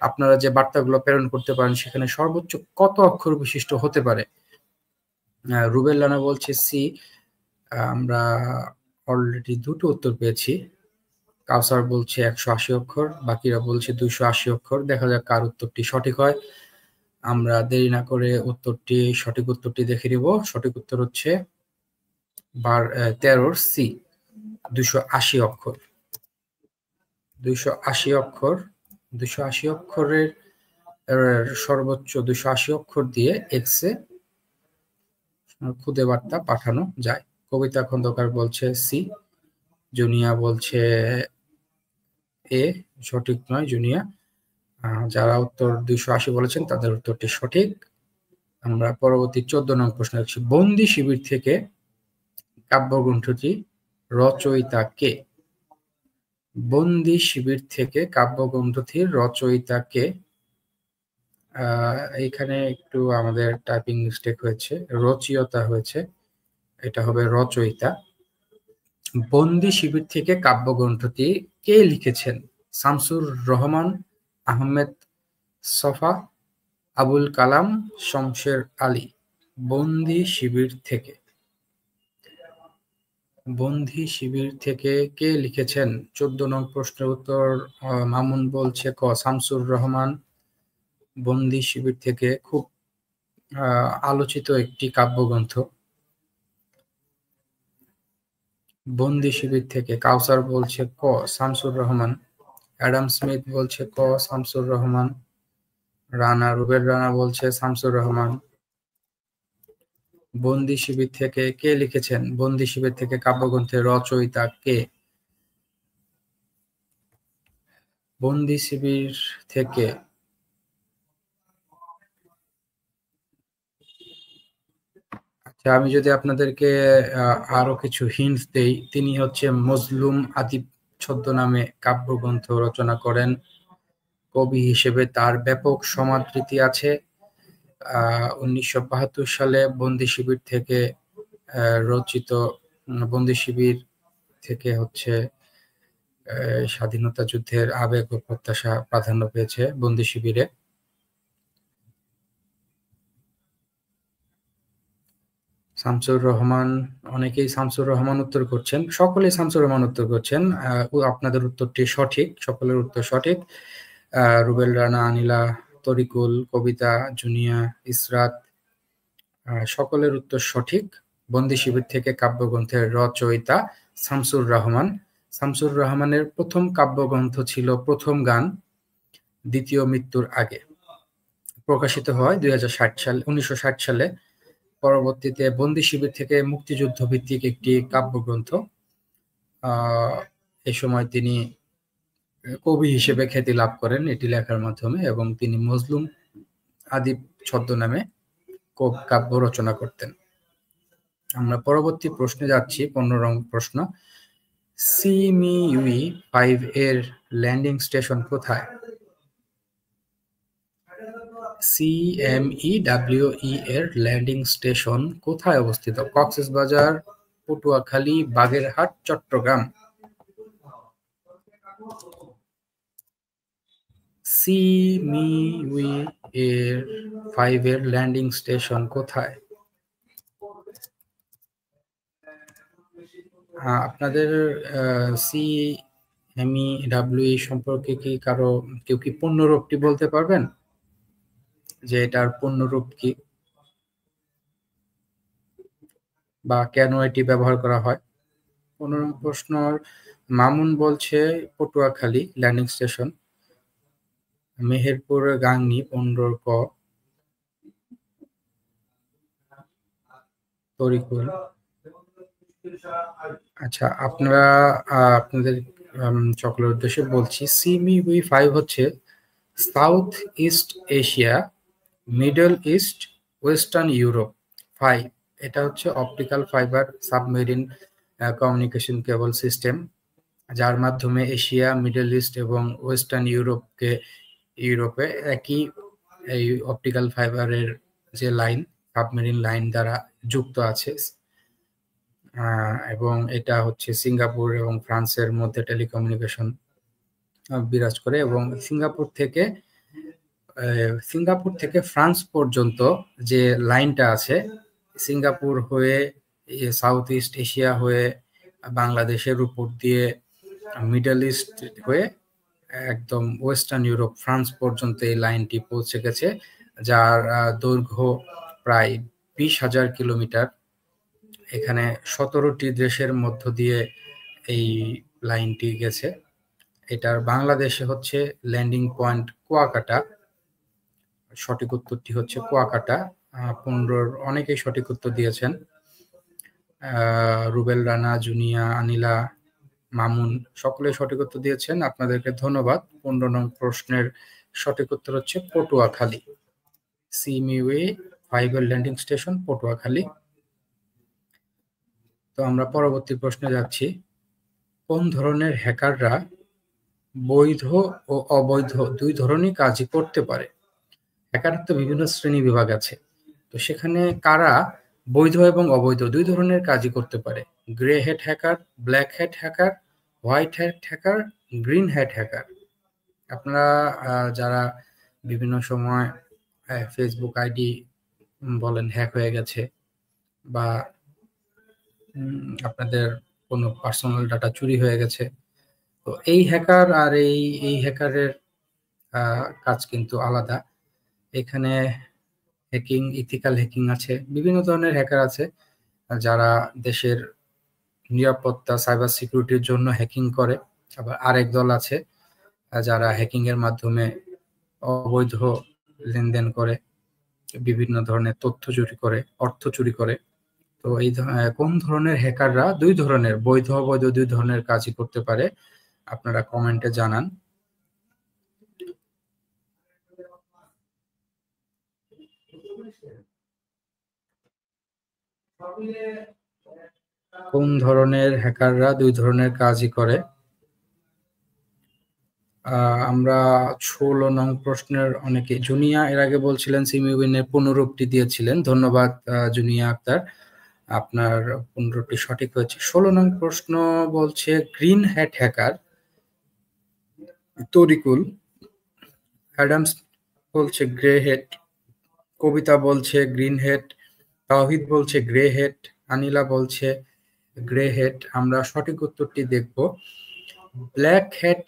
আপনারা যে বার্তাগুলো প্রেরণ করতে পারেন সেখানে সর্বোচ্চ কত অক্ষর বিশিষ্ট হতে পারে? রুবেল রানা বলছে সি। আমরা অলরেডি দুটো উত্তর পেয়েছি। কাউসার বলছে 180 অক্ষর, বাকিরা বলছে 280 অক্ষর। দেখা যাক কার উত্তরটি সঠিক হয়। আমরা দেরি না করে সঠিক উত্তরটি দেখে নিব। সঠিক উত্তর হচ্ছে 13 সি 280 অক্ষর। 280 অক্ষর 280 অক্ষরের সর্বোচ্চ 280 অক্ষর দিয়ে এক্সে খুদে বার্তা পাঠানো যায়। কবিতা খন্দকার বলছে সি। জুনিয়া বলছে এ। সঠিক নয় জুনিয়া। যারা উত্তর 280 বলেছেন তাদের উত্তরটি সঠিক। আমরা পরবর্তী 14 নং প্রশ্ন হচ্ছে বন্দি শিবির থেকে কাব্যগ্রন্থটি রচয়িতা কে? বন্দি শিবির থেকে কাব্যগ্রন্থটির রচয়িতা কে? এইখানে একটু আমাদের টাইপিং মিস্টেক হয়েছে, রচয়িতা হয়েছে, এটা হবে রচয়িতা। বন্দি শিবির থেকে কাব্যগ্রন্থটি কে লিখেছেন? শামসুর রহমান, আহমেদ সফা, আবুল কালাম, শমশের আলী। বন্দি শিবির থেকে কে লিখেছেন? 14 নং প্রশ্নের উত্তর মামুন বলছে ক শামসুর রহমান। বন্দি শিবির থেকে খুব আলোচিত একটি কাব্যগ্রন্থ। বন্দি শিবির থেকে কাউসার বলছে ক শামসুর রহমান। অ্যাডাম স্মিথ বলছে ক শামসুর রহমান। রুবেল রানা বলছে শামসুর রহমান। বন্দি শিবির থেকে কে লিখেছেন? বন্দি শিবির থেকে কাব্যগ্রন্থের রচয়িতা কে? বন্দি শিবির থেকে আচ্ছা, আমি যদি আপনাদেরকে আরো কিছু হিন্টস দেই, তিনি হচ্ছে মজলুম আদিব ছদ্মনামে কাব্যগ্রন্থ রচনা করেন। কবি হিসেবে তার ব্যাপক সমাদৃতি আছে। 1972 সালে বন্দি শিবির থেকে রচিত বন্দি শিবির থেকে হচ্ছে স্বাধীনতা যুদ্ধের আবেগ ও প্রত্যাশা প্রাধান্য পেয়েছে বন্দি শিবিরে। শামসুর রহমান, অনেকেই শামসুর রহমান উত্তর করছেন, সকলেই শামসুর রহমান উত্তর করছেন। আপনাদের উত্তরটি সঠিক, সকলের উত্তর সঠিক। রুবেল রানা, আনিলা, তরিকুল, কবিতা, জুনিয়া, ইসরাত, সকলের উত্তর সঠিক। বন্দি শিবির থেকে কাব্যগ্রন্থের রচয়িতা শামসুর রহমান। শামসুর রহমানের প্রথম কাব্যগ্রন্থ ছিল প্রথম গান, দ্বিতীয় মৃত্যুর আগে। প্রকাশিত হয় 1960 সালে। পরবর্তীতে বন্দি শিবির থেকে মুক্তিযুদ্ধ ভিত্তিক একটি কাব্যগ্রন্থ। এ সময় তিনি কবি হিসেবে খ্যাতি লাভ করেন এটি লেখার মাধ্যমে, এবং তিনি মজলুম আদিব ছদ্মনামে কাব্য রচনা করতেন। আমরা পরবর্তী প্রশ্নে যাচ্ছি। 15 নং প্রশ্ন। সিএমইউই 5 এর ল্যান্ডিং স্টেশন কোথায়? সিএমইডব্লিউই এর ল্যান্ডিং স্টেশন কোথায় অবস্থিত? কক্সবাজার, পটুয়াখালী, বাগেরহাট, চট্টগ্রাম। সিএমইউই এর 5 এর ল্যান্ডিং স্টেশন কোথায়? আপনাদের সিএমইডব্লিউই সম্পর্কে কি কেউ কি পূর্ণরূপটি বলতে পারবেন, যে এটার পূর্ণরূপ কি বা কেন এটি ব্যবহার করা হয়? 15 প্রশ্ন। মামুন বলছে পটুয়াখালী ল্যান্ডিং স্টেশন। মেহেরপুর, গাংনী, 15 ক। তরিকুল। আচ্ছা, আপনাদের সকলের উদ্দেশ্যে বলছি, সিএমইউই 5 হচ্ছে south east Asia, middle east, western Europe 5। এটা হচ্ছে অপটিক্যাল ফাইবার সাবমেরিন কমিউনিকেশন কেবল সিস্টেম, যার মাধ্যমে এশিয়া, মিডল ইস্ট এবং ওয়েস্টার্ন ইউরোপকে ইউরোপে একই এই অপটিক্যাল ফাইবারের যে লাইন, সাবমেরিন লাইন দ্বারা যুক্ত আছে। এবং এটা হচ্ছে সিঙ্গাপুর এবং ফ্রান্সের মধ্যে টেলিকমিউনিকেশন বিরাজ করে, এবং সিঙ্গাপুর থেকে ফ্রান্স পর্যন্ত যে লাইনটা আছে, সিঙ্গাপুর হয়ে সাউথ ইস্ট এশিয়া হয়ে বাংলাদেশের উপর দিয়ে মিডল ইস্ট হয়ে একদম ওয়েস্টার্ন ইউরোপ ফ্রান্স পর্যন্ত এই লাইনটি পৌঁছে গেছে, যার দৈর্ঘ্য প্রায় 20,000 কিলোমিটার। এখানে 17টি দেশের মধ্য দিয়ে এই লাইনটি গেছে। এটার বাংলাদেশে হচ্ছে ল্যান্ডিং পয়েন্ট কুয়াকাটা। সঠিক উত্তরটি হচ্ছে কুয়াকাটা। 15-র অনেকেই সঠিক উত্তর দিয়েছেন। রুবেল রানা, জুনিয়া, আনিলা, মামুন সকলেই সঠিক উত্তর দিয়েছেন, আপনাদেরকে ধন্যবাদ। 15 নং প্রশ্নের সঠিক উত্তর হচ্ছে পটুয়াখালী। সিএমইউএ 5 এর ল্যান্ডিং স্টেশন পটুয়াখালী। তো আমরা পরবর্তী প্রশ্নে যাচ্ছি। কোন ধরনের হ্যাকাররা বৈধ ও অবৈধ দুই ধরনের কাজই করতে পারে? হ্যাকার তো বিভিন্ন শ্রেণী বিভাগ আছে, তো সেখানে কারা বৈধ এবং অবৈধ দুই ধরনের কাজই করতে পারে? Grey hat hacker, black hat hacker, white hat hacker, green hat hacker. আপনারা যারা বিভিন্ন সময় ফেসবুক আইডি বলেন হ্যাক হয়ে গেছে, বা আপনাদের কোনো পার্সোনাল ডাটা চুরি হয়ে গেছে, তো এই হ্যাকার আর এই হ্যাকারের কাজ কিন্তু আলাদা। এখানে হ্যাকিং, ইথিক্যাল হ্যাকিং আছে, বিভিন্ন ধরনের হ্যাকার আছে যারা দেশের নিরাপত্তা, সাইবার সিকিউরিটির জন্য হ্যাকিং করে। আবার আরেক দল আছে যারা হ্যাকিং এর মাধ্যমে অবৈধ লেনদেন করে, বিভিন্ন ধরনের তথ্য চুরি করে, অর্থ চুরি করে। তো এই কোন ধরনের হ্যাকাররা দুই ধরনের, বৈধ অবৈধ দুই ধরনের কাজই করতে পারে, আপনারা কমেন্টে জানান। কোন ধরনের হ্যাকাররা দুই ধরনের কাজই করে? আমরা 16 নং প্রশ্নের অনেকে, জুনিয়া এর আগে বলছিলেন সিমিউইনের 15টি দিয়েছিলেন, ধন্যবাদ জুনিয়া আক্তার, আপনার 15টি সঠিক হয়েছে। 16 নং প্রশ্ন বলছে green hat hacker. Tarikul, Adams বলছে গ্রে হেড, কবিতা বলছে গ্রিন হেড, তাওহিদ বলছে গ্রে হেড, আনিলা বলছে গ্রে হেড। আমরা সঠিক উত্তরটি দেখব, ব্ল্যাক হেড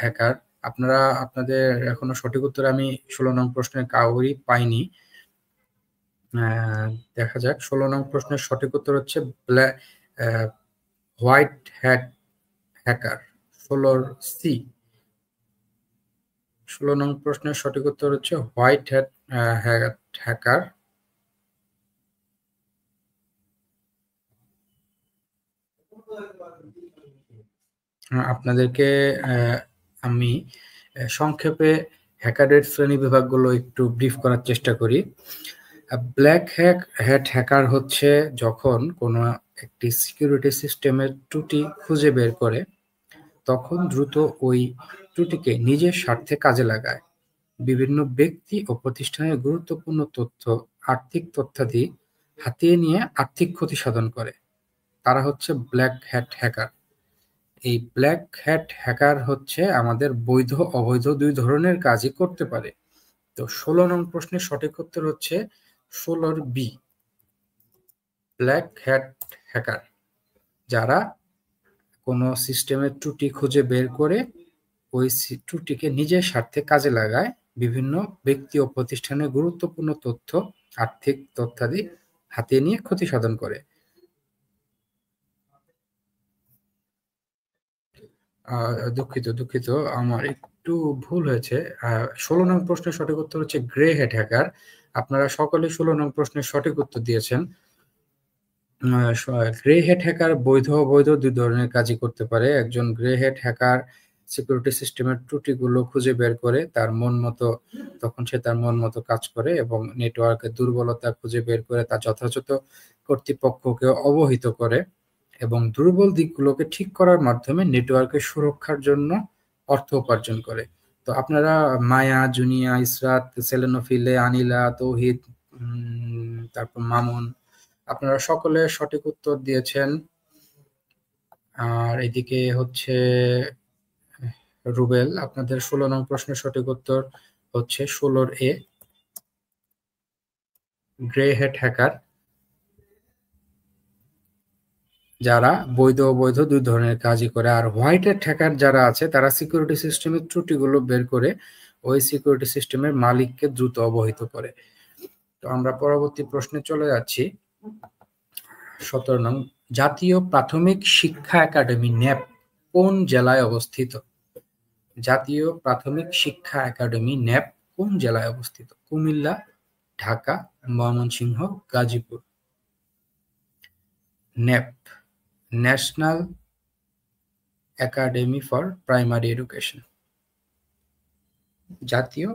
হ্যাকার। আপনারা আপনাদের এখনো সঠিক উত্তর আমি 16 নং প্রশ্নের কাউরি পাইনি। দেখা যাক। 16 নং প্রশ্নের সঠিক উত্তর হচ্ছে হোয়াইট হ্যাট হ্যাকার, 16 সি। 16 নং প্রশ্নের সঠিক উত্তর হচ্ছে হোয়াইট হ্যাট হ্যাকার। আপনাদেরকে আমি সংক্ষেপে হ্যাকারের শ্রেণী বিভাগগুলো একটু ব্রিফ করার চেষ্টা করি। ব্ল্যাক হ্যাট হ্যাকার হচ্ছে যখন কোনো একটি সিকিউরিটি সিস্টেমের ত্রুটি খুঁজে বের করে, তখন দ্রুত ওই ত্রুটিকে নিজের স্বার্থে কাজে লাগায়। বিভিন্ন ব্যক্তি ও প্রতিষ্ঠানের গুরুত্বপূর্ণ তথ্য, আর্থিক তথ্যাদি হাতিয়ে নিয়ে আর্থিক ক্ষতি সাধন করে। তারা হচ্ছে ব্ল্যাক হ্যাট হ্যাকার। এই ব্ল্যাক হ্যাট হ্যাকার হচ্ছে আমাদের বৈধ অবৈধ দুই ধরনের কাজই করতে পারে। তো 16 নং প্রশ্নের সঠিক উত্তর হচ্ছে 16 বি, ব্ল্যাক হ্যাট হ্যাকার, যারা কোনো সিস্টেমের ত্রুটি খুঁজে বের করে ওই ত্রুটিকে নিজের স্বার্থে কাজে লাগায়, বিভিন্ন ব্যক্তি ও প্রতিষ্ঠানের গুরুত্বপূর্ণ তথ্য, আর্থিক তথ্যাদি হাতিয়ে নিয়ে ক্ষতি সাধন করে। দুঃখিত, আমার একটু ভুল হয়েছে। 16 নং প্রশ্নের সঠিক উত্তর হচ্ছে গ্রে হেড হ্যাকার। আপনারা সকলে 16 নং প্রশ্নের সঠিক উত্তর দিয়েছেন। গ্রে হেড হ্যাকার বৈধ অবৈধ দুই ধরনের কাজই করতে পারে। একজন গ্রে হেড হ্যাকার সিকিউরিটি সিস্টেমের ত্রুটিগুলো খুঁজে বের করে তখন সে তার মন মতো কাজ করে এবং নেটওয়ার্কের দুর্বলতা খুঁজে বের করে তা যথাযথ কর্তৃপক্ষকে অবহিত করে এবং দুর্বল দিকগুলোকে ঠিক করার মাধ্যমে নেটওয়ার্কের সুরক্ষার জন্য অর্থ উপার্জন করে। তো আপনারা মায়া, জুনিয়া, ইসরাত, সেলেনোফিলে, আনিলা, তৌহিদ, তারপর মামুন, আপনারা সকলে সঠিক উত্তর দিয়েছেন। আর এদিকে হচ্ছে রুবেল, আপনাদের 16 নং প্রশ্নের সঠিক উত্তর হচ্ছে 16 এ, গ্রে হেড হ্যাকার, যারা বৈধ অবৈধ দুই ধরনের কাজই করে। আর হোয়াইট হ্যাট হ্যাকার যারা আছে তারা সিকিউরিটি সিস্টেমের ত্রুটিগুলো বের করে ওই সিকিউরিটি সিস্টেমের মালিককে দ্রুত অবহিত করে। তো আমরা পরবর্তী প্রশ্নে চলে যাচ্ছি। 17 নং, জাতীয় প্রাথমিক শিক্ষা একাডেমি ন্যাপ কোন জেলায় অবস্থিত? জাতীয় প্রাথমিক শিক্ষা একাডেমি ন্যাপ কোন জেলায় অবস্থিত? Comilla, Dhaka, Mymensingh, Gazipur. Nap, national academy for primary education, জাতীয়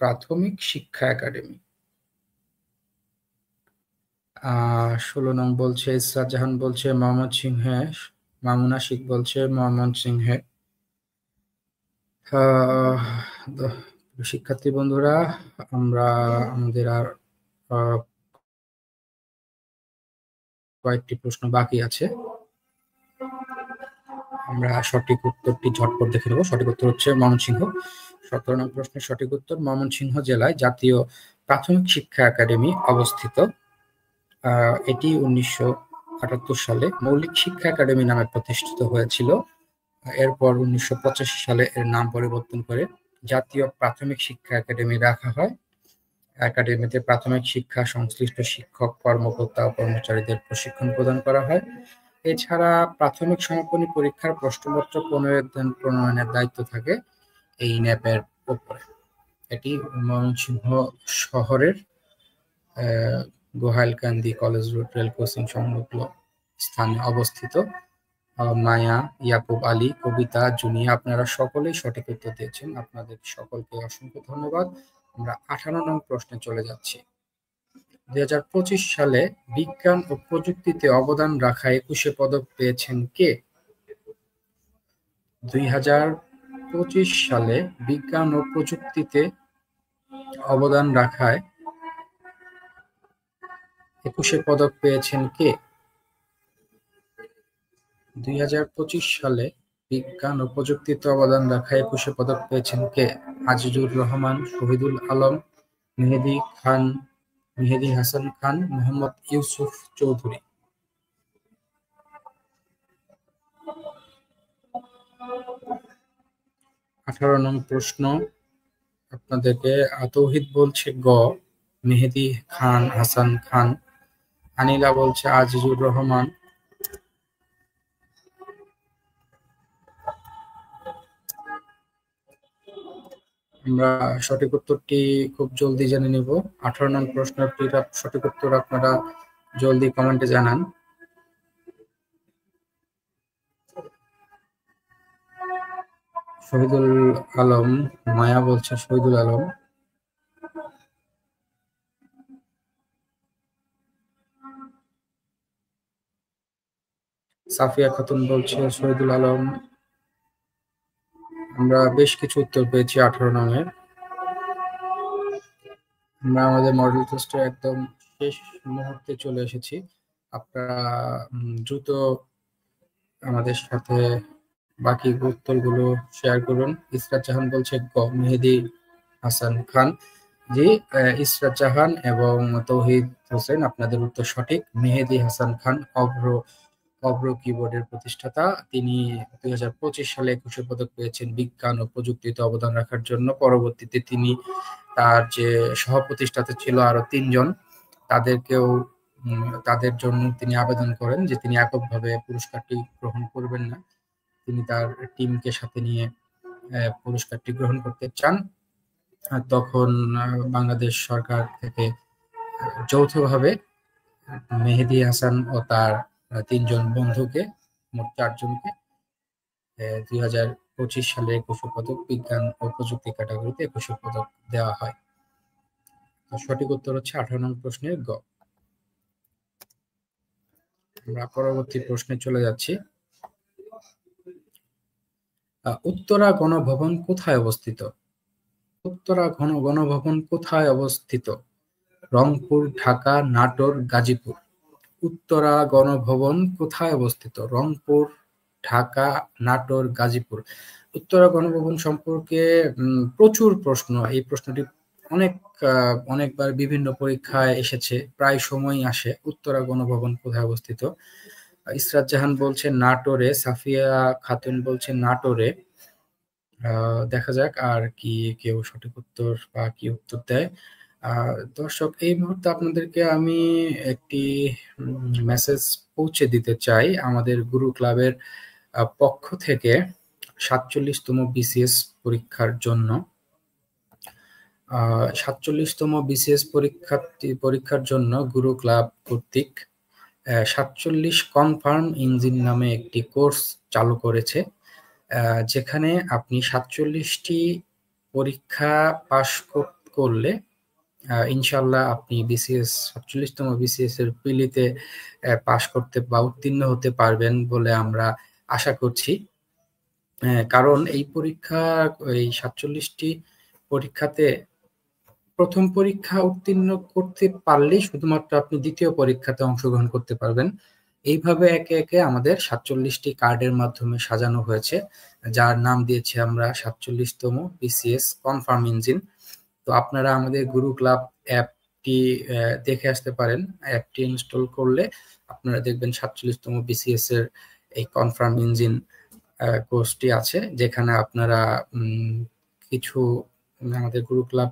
প্রাথমিক শিক্ষা একাডেমি। 16 নং বলছে ইসরাত জাহান বলছে ময়মনসিংহে, মামুন আশিক বলছে ময়মনসিংহে। শিক্ষার্থী বন্ধুরা, আমরা আমাদের আর কয়েকটি প্রশ্ন বাকি আছে, আমরা সঠিক উত্তরটি ঝটপট দেখে নেব। সঠিক উত্তর হচ্ছে ময়মনসিংহ। 17 নং প্রশ্নের সঠিক উত্তর, ময়মনসিংহ জেলায় জাতীয় প্রাথমিক শিক্ষা একাডেমি অবস্থিত। এটি 1978 সালে মৌলিক শিক্ষা একাডেমি নামে প্রতিষ্ঠিত হয়েছিল। এরপর 1985 সালে এর নাম পরিবর্তন করে জাতীয় প্রাথমিক শিক্ষা একাডেমি রাখা হয়। একাডেমিতে প্রাথমিক শিক্ষা সংশ্লিষ্ট শিক্ষক, কর্মকর্তা ও কর্মচারীদের প্রশিক্ষণ প্রদান করা হয়। এছাড়া প্রাথমিক সমাপনী পরীক্ষার প্রশ্নপত্র প্রণয়নের দায়িত্ব থাকে এই ন্যাপের উপরে। এটি ময়মনসিংহ শহরের Gohailkandi college road rail crossing সংলগ্ন স্থানে অবস্থিত। মায়া, ইয়াকুব আলী, কবিতা, জুনিয়া, আপনারা সকলেই সঠিক উত্তর দিয়েছেন, আপনাদের সকলকে অসংখ্য ধন্যবাদ। আমরা 18 নং প্রশ্নে চলে যাচ্ছি। 2025 সালে বিজ্ঞান ও প্রযুক্তিতে অবদান রাখা 21 পদক পেয়েছেন কে? 2025 সালে বিজ্ঞান ও প্রযুক্তিতে অবদান রাখায় 21 পদক পেয়েছেন কে? 2025 সালে বিজ্ঞান ও প্রযুক্তিতে অবদান রাখায় 21 পদক পেয়েছেন কে? আজিজুর রহমান, শহীদুল আলম, মেহেদী হাসান খান, মোহাম্মদ ইউসুফ চৌধুরী। 18 নং প্রশ্ন আপনাদেরকে, তৌহিদ বলছে গ, মেহেদী হাসান খান। আনিলা বলছে আজিজুর রহমান। আমরা সঠিক উত্তরটি খুব জলদি জেনে নিব। 18 নং প্রশ্নটির সঠিক উত্তর আপনারা জলদি কমেন্টে জানান। শহীদুল আলম, মায়া বলছে শহীদুল আলম। সাফিয়া খাতুন বলছে শহীদুল আলম। আমরা বেশ কিছু উত্তর পেয়েছি 18 নংয়ের। আমরা আমাদের মডেল টেস্টের একদম শেষ মুহূর্তে চলে এসেছি। আপনারা দ্রুত আমাদের সাথে বাকি উত্তরগুলো শেয়ার করুন। ইসরাত জাহান বলছে গ, মেহেদী হাসান খান। জি, ইসরাত জাহান এবং তৌহিদ হোসেন, আপনাদের উত্তর সঠিক। মেহেদী হাসান খান অভ্র কিবোর্ডের প্রতিষ্ঠাতা। তিনি 2025 সালে 21 পদক পেয়েছেন বিজ্ঞান ও প্রযুক্তিতে অবদান রাখার জন্য। পরবর্তীতে তিনি তার যে সহ-প্রতিষ্ঠাতা ছিল আরো 3 জন, তাদের জন্য তিনি আবেদন করেন যে তিনি এককভাবে পুরস্কারটি গ্রহণ করবেন না, তিনি তার টিমকে সাথে নিয়ে পুরস্কারটি গ্রহণ করতে চান। তখন বাংলাদেশ সরকার থেকে যৌথভাবে মেহেদী হাসান ও তার 3 জন বন্ধুকে, মোট 4 জনকে 2025 সালে 21 পদক, বিজ্ঞান ও প্রযুক্তি ক্যাটাগরিতে 21 পদক দেওয়া হয়। সঠিক উত্তর হচ্ছে 18 নং প্রশ্নের গ। আমরা পরবর্তী প্রশ্নে চলে যাচ্ছি। উত্তরা গণভবন কোথায় অবস্থিত? উত্তরা গণভবন কোথায় অবস্থিত? রংপুর, ঢাকা, নাটোর, গাজীপুর। উত্তরা গণভবন কোথায় অবস্থিত? রংপুর, ঢাকা, নাটোর, গাজীপুর। উত্তরা গণভবন সম্পর্কে প্রচুর প্রশ্ন। এই প্রশ্নটি অনেক অনেকবার বিভিন্ন পরীক্ষায় এসেছে, প্রায় সময়ই আসে। উত্তরা গণভবন কোথায় অবস্থিত? ইসরাত জাহান বলছে নাটোরে, সাফিয়া খাতুন বলছে নাটোরে। দেখা যাক আর কি কেউ সঠিক উত্তর বা কি উত্তর দেয়। দর্শক, এই মুহূর্তে আপনাদেরকে আমি একটি মেসেজ পৌঁছে দিতে চাই আমাদের গুরু ক্লাবের পক্ষ থেকে ৪৭তম বিসিএস পরীক্ষার জন্য। ৪৭তম বিসিএস পরীক্ষার জন্য গুরু ক্লাব কর্তৃক ৪৭ কনফার্ম ইঞ্জিন নামে একটি কোর্স চালু করেছে, যেখানে আপনি ৪৭টি পরীক্ষা পাশ করলে ইনশাল্লাহ আপনি বিসিএস ৪৭তম বিসিএস এর প্রিলিতে পাশ করতে বা উত্তীর্ণ হতে পারবেন বলে আমরা আশা করছি। কারণ এই ৪৭টি পরীক্ষাতে প্রথম পরীক্ষা উত্তীর্ণ করতে পারলেই শুধুমাত্র আপনি দ্বিতীয় পরীক্ষাতে অংশগ্রহণ করতে পারবেন। এইভাবে একে একে আমাদের ৪৭টি কার্ডের মাধ্যমে সাজানো হয়েছে, যার নাম দিয়েছি আমরা ৪৭তম বিসিএস কনফার্ম ইঞ্জিন। তো আপনারা আমাদের গুরু ক্লাব অ্যাপটি দেখে আসতে পারেন। অ্যাপটি ইনস্টল করলে আপনারা দেখবেন ৪৭তম বিসিএস এর এই কনফার্ম ইঞ্জিন কোর্সটি আছে, যেখানে আপনারা কিছু আমাদের গুরু ক্লাব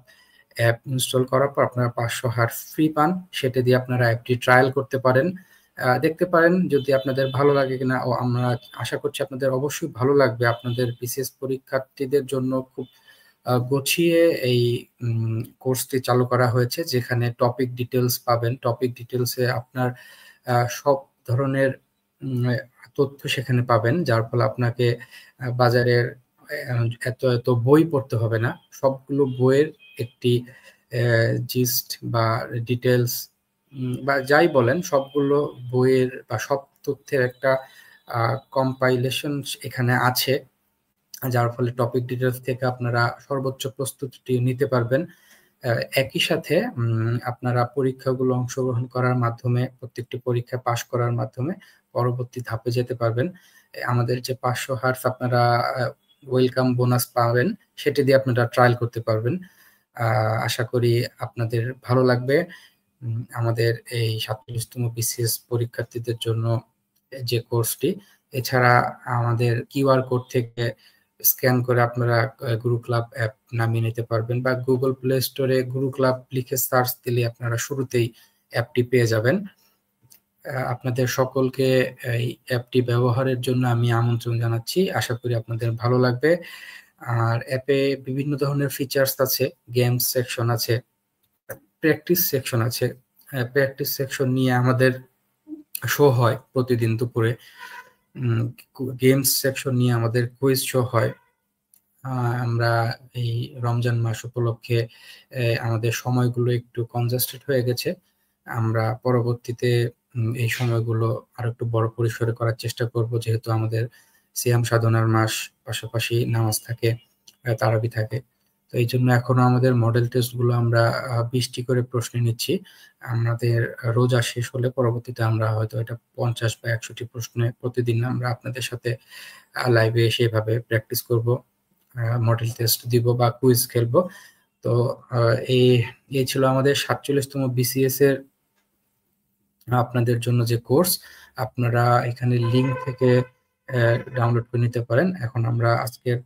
অ্যাপ ইনস্টল করার পর আপনারা ৫০০ হার্জ ফ্রি পান। সেটা দিয়ে আপনারা অ্যাপটি ট্রায়াল করতে পারেন, দেখতে পারেন যদি আপনাদের ভালো লাগে কিনা। ও আমরা আশা করছি আপনাদের অবশ্যই ভালো লাগবে। আপনাদের বিসিএস পরীক্ষার্থীদের জন্য খুব গুছিয়ে এই কোর্সটি চালু করা হয়েছে, যেখানে টপিক ডিটেলস পাবেন। টপিক ডিটেলসে আপনার সব ধরনের তথ্য সেখানে পাবেন, যার ফলে আপনাকে বাজারের এত এত বই পড়তে হবে না। সবগুলো বইয়ের একটি জিস্ট বা ডিটেলস বা যাই বলেন, সবগুলো বইয়ের বা সব তথ্যের একটা কম্পাইলেশন এখানে আছে, যার ফলে টপিক ডিটেলস থেকে আপনারা সর্বোচ্চ প্রস্তুতি নিতে পারবেন। একই সাথে আপনারা পরীক্ষাগুলো অংশগ্রহণ করার মাধ্যমে, প্রত্যেকটি পরীক্ষা পাশ করার মাধ্যমে পরবর্তী ধাপে যেতে পারবেন। আমাদের যে ৫০০ হার্স আপনারা ওয়েলকাম বোনাস পাবেন, সেটি দিয়ে আপনারা ট্রায়াল করতে পারবেন। আশা করি আপনাদের ভালো লাগবে আমাদের এই ৪৭তম বিসিএস পরীক্ষার্থীদের জন্য যে কোর্সটি। এছাড়া আমাদের কিউআর কোড থেকে স্ক্যান করে আপনারা গুরু ক্লাব অ্যাপ নামিয়ে নিতে পারবেন, বা গুগল প্লে স্টোরে গুরু ক্লাব লিখে সার্চ দিলে আপনারা শুরুতেই অ্যাপটি পেয়ে যাবেন। আপনাদের সকলকে এই অ্যাপটি ব্যবহারের জন্য আমি আমন্ত্রণ জানাচ্ছি। আশা করি আপনাদের ভালো লাগবে। আর অ্যাপে বিভিন্ন ধরনের ফিচার্স আছে, গেমস সেকশন আছে, প্র্যাকটিস সেকশন আছে। প্র্যাকটিস সেকশন নিয়ে আমাদের শো হয় প্রতিদিন দুপুরে। গেমস সেকশন নিয়ে আমাদের কুইজ শো হয়। আমরা এই রমজান মাস উপলক্ষে আমাদের সময়গুলো একটু কনজাস্টেড হয়ে গেছে। আমরা পরবর্তীতে এই সময়গুলো আরো একটু বড় পরিসরে করার চেষ্টা করব, যেহেতু আমাদের সিয়াম সাধনার মাস, পাশাপাশি নামাজ থাকে, তারাবি থাকে। তো এই জন্য এখনো আমাদের মডেল টেস্টগুলো আমরা ২০টি করে প্রশ্ন নিচ্ছি। আমাদের রোজা শেষ হলে পরবর্তীতে আমরা হয়তো এটা ৫০ বা ১০০টি প্রশ্নে প্রতিদিন আমরা আপনাদের সাথে লাইভে এসে এভাবে প্র্যাকটিস করব, মডেল টেস্ট দিব বা কুইজ খেলবো। তো এই ছিল আমাদের ৪৭তম বিসিএস এর আপনাদের জন্য যে কোর্স। আপনারা এখানে লিঙ্ক থেকে ডাউনলোড করে নিতে পারেন। এখন আমরা আজকের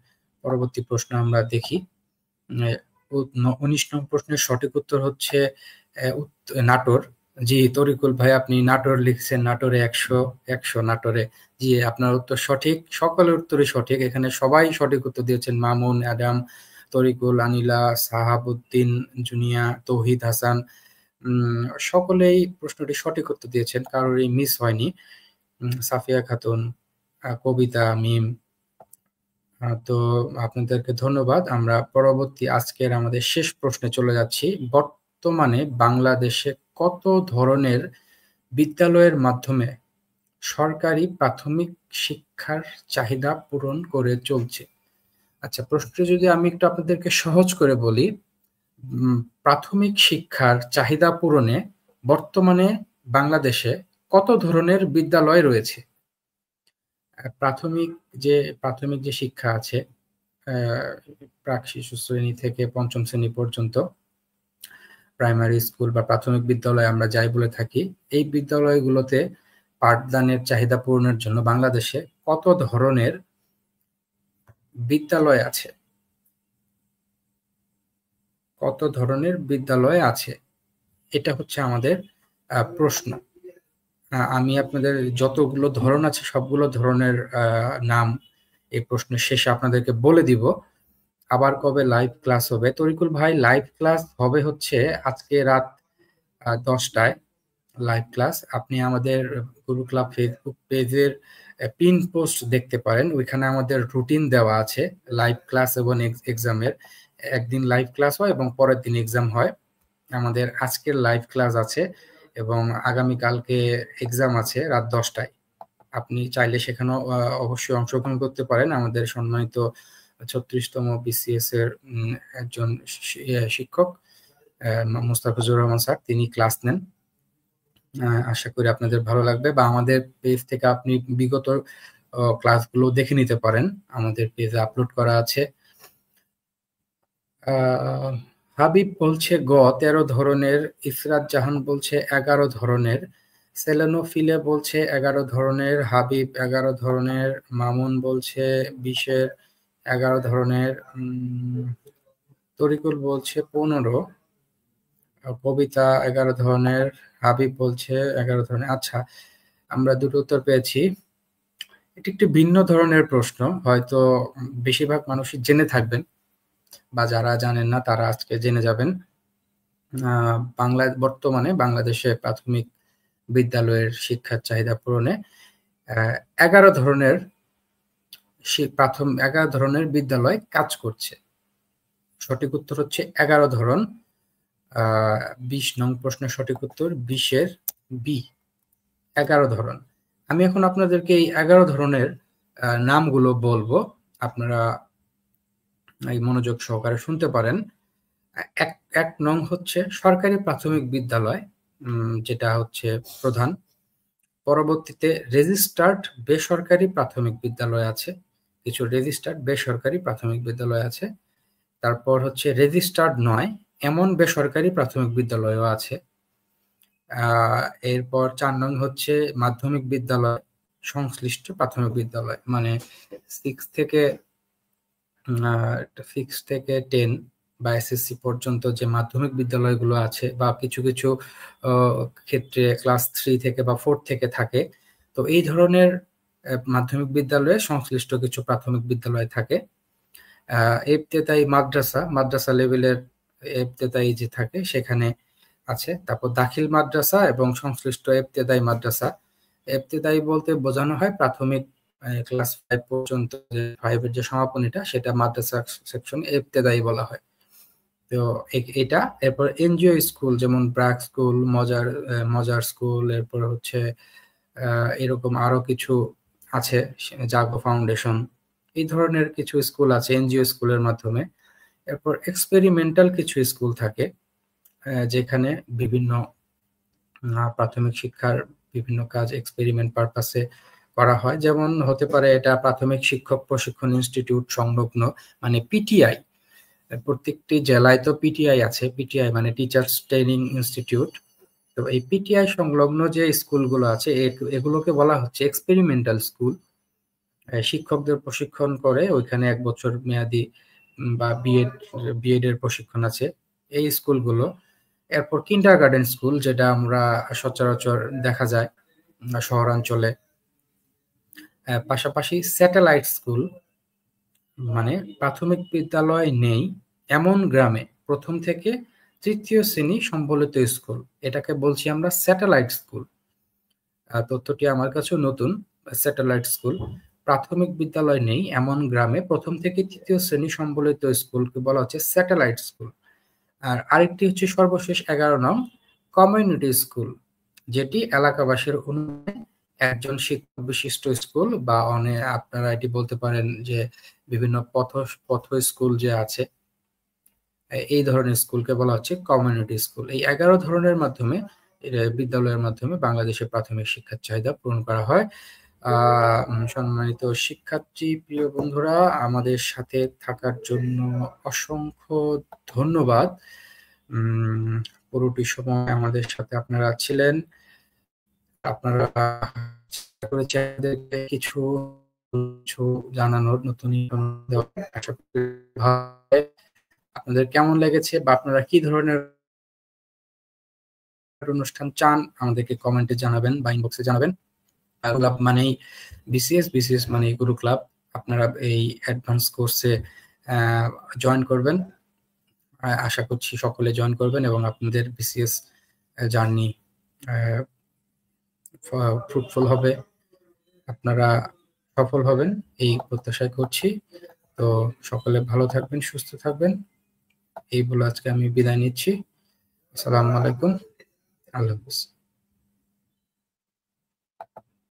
পরবর্তী প্রশ্ন আমরা দেখি। ১৯ নং প্রশ্নের সঠিক উত্তর হচ্ছে নাটোর। জি তরিকুল ভাই, আপনি নাটোর লিখছেন। নাটোরে ১০০ নাটোরে। জি, আপনার উত্তর সঠিক। সকলের উত্তরই সঠিক। এখানে সবাই সঠিক উত্তর দিয়েছেন। মামুন, অ্যাডাম, তরিকুল, আনিলা, সাহাবুদ্দিন, জুনিয়া, তৌহিদ হাসান, সকলেই প্রশ্নটি সঠিক উত্তর দিয়েছেন, কারোরই মিস হয়নি। সাফিয়া খাতুন, কবিতা, মিম। তো আপনাদেরকে ধন্যবাদ। আমরা পরবর্তী আজকের আমাদের শেষ প্রশ্নে চলে যাচ্ছি। বর্তমানে বাংলাদেশে কত ধরনের বিদ্যালয়ের মাধ্যমে সরকারি প্রাথমিক শিক্ষার চাহিদা পূরণ করে চলছে। আচ্ছা, প্রশ্নটা যদি আমি একটু আপনাদেরকে সহজ করে বলি, প্রাথমিক শিক্ষার চাহিদা পূরণে বর্তমানে বাংলাদেশে কত ধরনের বিদ্যালয় রয়েছে? প্রাথমিক যে শিক্ষা আছে, প্রাক শিশু শ্রেণী থেকে পঞ্চম শ্রেণী পর্যন্ত প্রাইমারি স্কুল বা প্রাথমিক বিদ্যালয় আমরা যাই বলে থাকি, এই বিদ্যালয়গুলোতে পাঠদানের চাহিদা পূরণের জন্য বাংলাদেশে কত ধরনের বিদ্যালয় আছে? কত ধরনের বিদ্যালয় আছে, এটা হচ্ছে আমাদের প্রশ্ন। আমি আপনাদের যতগুলো ধরন আছে সবগুলো ধরনের নাম এই প্রশ্নের শেষে আপনাদেরকে বলে দিব। আবার কবে লাইভ ক্লাস হবে? তরিকুল ভাই, লাইভ ক্লাস হবে হচ্ছে আজকে রাত 10টায় লাইভ ক্লাস। আপনি আমাদের গুরু ক্লাব ফেসবুক পেজের পিন পোস্ট দেখতে পারেন, ওইখানে আমাদের রুটিন দেওয়া আছে লাইভ ক্লাস এবং এক্সামের। একদিন লাইভ ক্লাস হয় এবং পরের দিন এক্সাম হয়। আমাদের আজকের লাইভ ক্লাস আছে এবং আগামীকালকে এক্সাম আছে রাত 10টায়। আপনি চাইলে সেখানেও অবশ্যই অংশগ্রহণ করতে পারেন। আমাদের সম্মানিত 36তম বিসিএস এর একজন শিক্ষক মোস্তাফিজুর রহমান স্যার, তিনি ক্লাস নেন। আশা করি আপনাদের ভালো লাগবে, বা আমাদের পেজ থেকে আপনি বিগত ক্লাসগুলো দেখে নিতে পারেন, আমাদের পেজে আপলোড করা আছে। হাবিব বলছে 13 ধরনের, ইসরাত জাহান বলছে 11 ধরনের, সেলেনোফিলে বলছে 11 ধরনের, হাবিব 11 ধরনের, মামুন বলছে 20-এর 11 ধরনের, তরিকুল বলছে 15, কবিতা 11 ধরনের, হাবিব বলছে 11 ধরনের। আচ্ছা, আমরা দুটো উত্তর পেয়েছি। এটি একটি ভিন্ন ধরনের প্রশ্ন, হয়তো বেশিরভাগ মানুষই জেনে থাকবেন, বা যারা জানেন না তারা আজকে জেনে যাবেন। বর্তমানে বাংলাদেশে প্রাথমিক বিদ্যালয়ের শিক্ষার চাহিদা পূরণে 11 ধরনের বিদ্যালয় কাজ করছে। সঠিক উত্তর হচ্ছে 11 ধরন। 20 নং প্রশ্নের সঠিক উত্তর 20-এর বি, 11 ধরন। আমি এখন আপনাদেরকে এই 11 ধরনের নামগুলো বলবো, আপনারা এই মনোযোগ সহকারে শুনতে পারেন। এক নং হচ্ছে সরকারি প্রাথমিক বিদ্যালয়, যেটা হচ্ছে প্রধান। পরবর্তীতে রেজিস্টার্ড বেসরকারি প্রাথমিক বিদ্যালয় আছে, কিছু রেজিস্টার্ড বেসরকারি প্রাথমিক বিদ্যালয় আছে। তারপর হচ্ছে রেজিস্টার্ড নয় এমন বেসরকারি প্রাথমিক বিদ্যালয়ও আছে। এরপর 4 নং হচ্ছে মাধ্যমিক বিদ্যালয় সংশ্লিষ্ট প্রাথমিক বিদ্যালয়, মানে 6 থেকে 10 বা এসএসসি পর্যন্ত যে মাধ্যমিক বিদ্যালয়গুলো আছে, বা কিছু কিছু ক্ষেত্রে ক্লাস 3 থেকে বা 4 থেকে থাকে, তো এই ধরনের মাধ্যমিক বিদ্যালয়ে সংশ্লিষ্ট কিছু প্রাথমিক বিদ্যালয় থাকে। ইবতেদায়ী মাদ্রাসা লেভেলের ইবতেদায়ী যে থাকে সেখানে আছে। তারপর দাখিল মাদ্রাসা এবং সংশ্লিষ্ট ইবতেদায়ী মাদ্রাসা। ইবতেদায়ী বলতে বোঝানো হয় প্রাথমিক ক্লাস 5 পর্যন্ত, যে 5 এর যে সমাপনীটা, সেটা মাদ্রাসা সেকশন ইবতেদায়ী বলা হয়। তো এটা। এরপর এনজিও স্কুল, যেমন ব্র্যাক স্কুল, মজার স্কুল, এরপর হচ্ছে এরকম আরো কিছু আছে, জাগো ফাউন্ডেশন, এই ধরনের কিছু স্কুল আছে এনজিও স্কুলের মাধ্যমে। এরপর এক্সপেরিমেন্টাল কিছু স্কুল থাকে, যেখানে বিভিন্ন প্রাথমিক শিক্ষার বিভিন্ন কাজ এক্সপেরিমেন্ট পারপাসে করা হয়। যেমন হতে পারে এটা প্রাথমিক শিক্ষক প্রশিক্ষণ ইনস্টিটিউট সংলগ্ন, মানে পিটিআই। প্রত্যেকটি জেলায় তো পিটিআই আছে, পিটিআই মানে টিচার্স ট্রেনিং ইনস্টিটিউট। তো এই পিটিআই সংলগ্ন যে স্কুলগুলো আছে এগুলোকে বলা হচ্ছে এক্সপেরিমেন্টাল স্কুল। শিক্ষকদের প্রশিক্ষণ করে, ওইখানে 1 বছর মেয়াদি বা বিএড এর প্রশিক্ষণ আছে এই স্কুলগুলো। এরপর কিন্ডারগার্টেন স্কুল, যেটা আমরা সচরাচর দেখা যায় শহরাঞ্চলে। পাশাপাশি স্যাটেলাইট স্কুল, মানে প্রাথমিক বিদ্যালয় নেই এমন গ্রামে প্রথম থেকে 3য় শ্রেণী সম্বলিত স্কুল, এটাকে বলছি আমরা স্যাটেলাইট স্কুল। তথ্যটি আমার কাছেও নতুন। স্যাটেলাইট স্কুল, প্রাথমিক বিদ্যালয় নেই এমন গ্রামে প্রথম থেকে 3য় শ্রেণী সম্বলিত স্কুলকে বলা হচ্ছে স্যাটেলাইট স্কুল। আর আরেকটি হচ্ছে সর্বশেষ 11 নং কমিউনিটি স্কুল, যেটি এলাকাবাসীর উন্নয়নে একজন শিক্ষক বিশিষ্ট স্কুল বা আপনারা এটি বলতে পারেন যে বিভিন্ন পথ স্কুল যে আছে, এই ধরনের স্কুলকে বলা হচ্ছে কমিউনিটি স্কুল। এই 11 ধরনের মাধ্যমে বিদ্যালয়ের মাধ্যমে বাংলাদেশের প্রাথমিক শিক্ষার চাহিদা পূরণ করা হয়। সম্মানিত শিক্ষার্থী প্রিয় বন্ধুরা, আমাদের সাথে থাকার জন্য অসংখ্য ধন্যবাদ। পুরোটি সময় আমাদের সাথে আপনারা ছিলেন। আপনারা কিছু কিছু জানানোর, নতুন আশা করি আপনাদের কেমন লেগেছে বা আপনারা কি ধরনের অনুষ্ঠান চান আমাদেরকে কমেন্টে জানাবেন বা ইনবক্সে জানাবেন। ক্লাব মানেই বিসিএস মানে গুরু ক্লাব। আপনারা এই অ্যাডভান্স কোর্সে জয়েন করবেন। আশা করছি সকলে জয়েন করবেন এবং আপনাদের বিসিএস জার্নি ফ্রুটফুল হবে, আপনারা সফল হবেন এই প্রত্যাশাই করছি। তো সকলে ভালো থাকবেন, সুস্থ থাকবেন, এই বলে আজকে আমি বিদায় নিচ্ছি। আসসালামু আলাইকুম, আল্লাহ হাফেজ।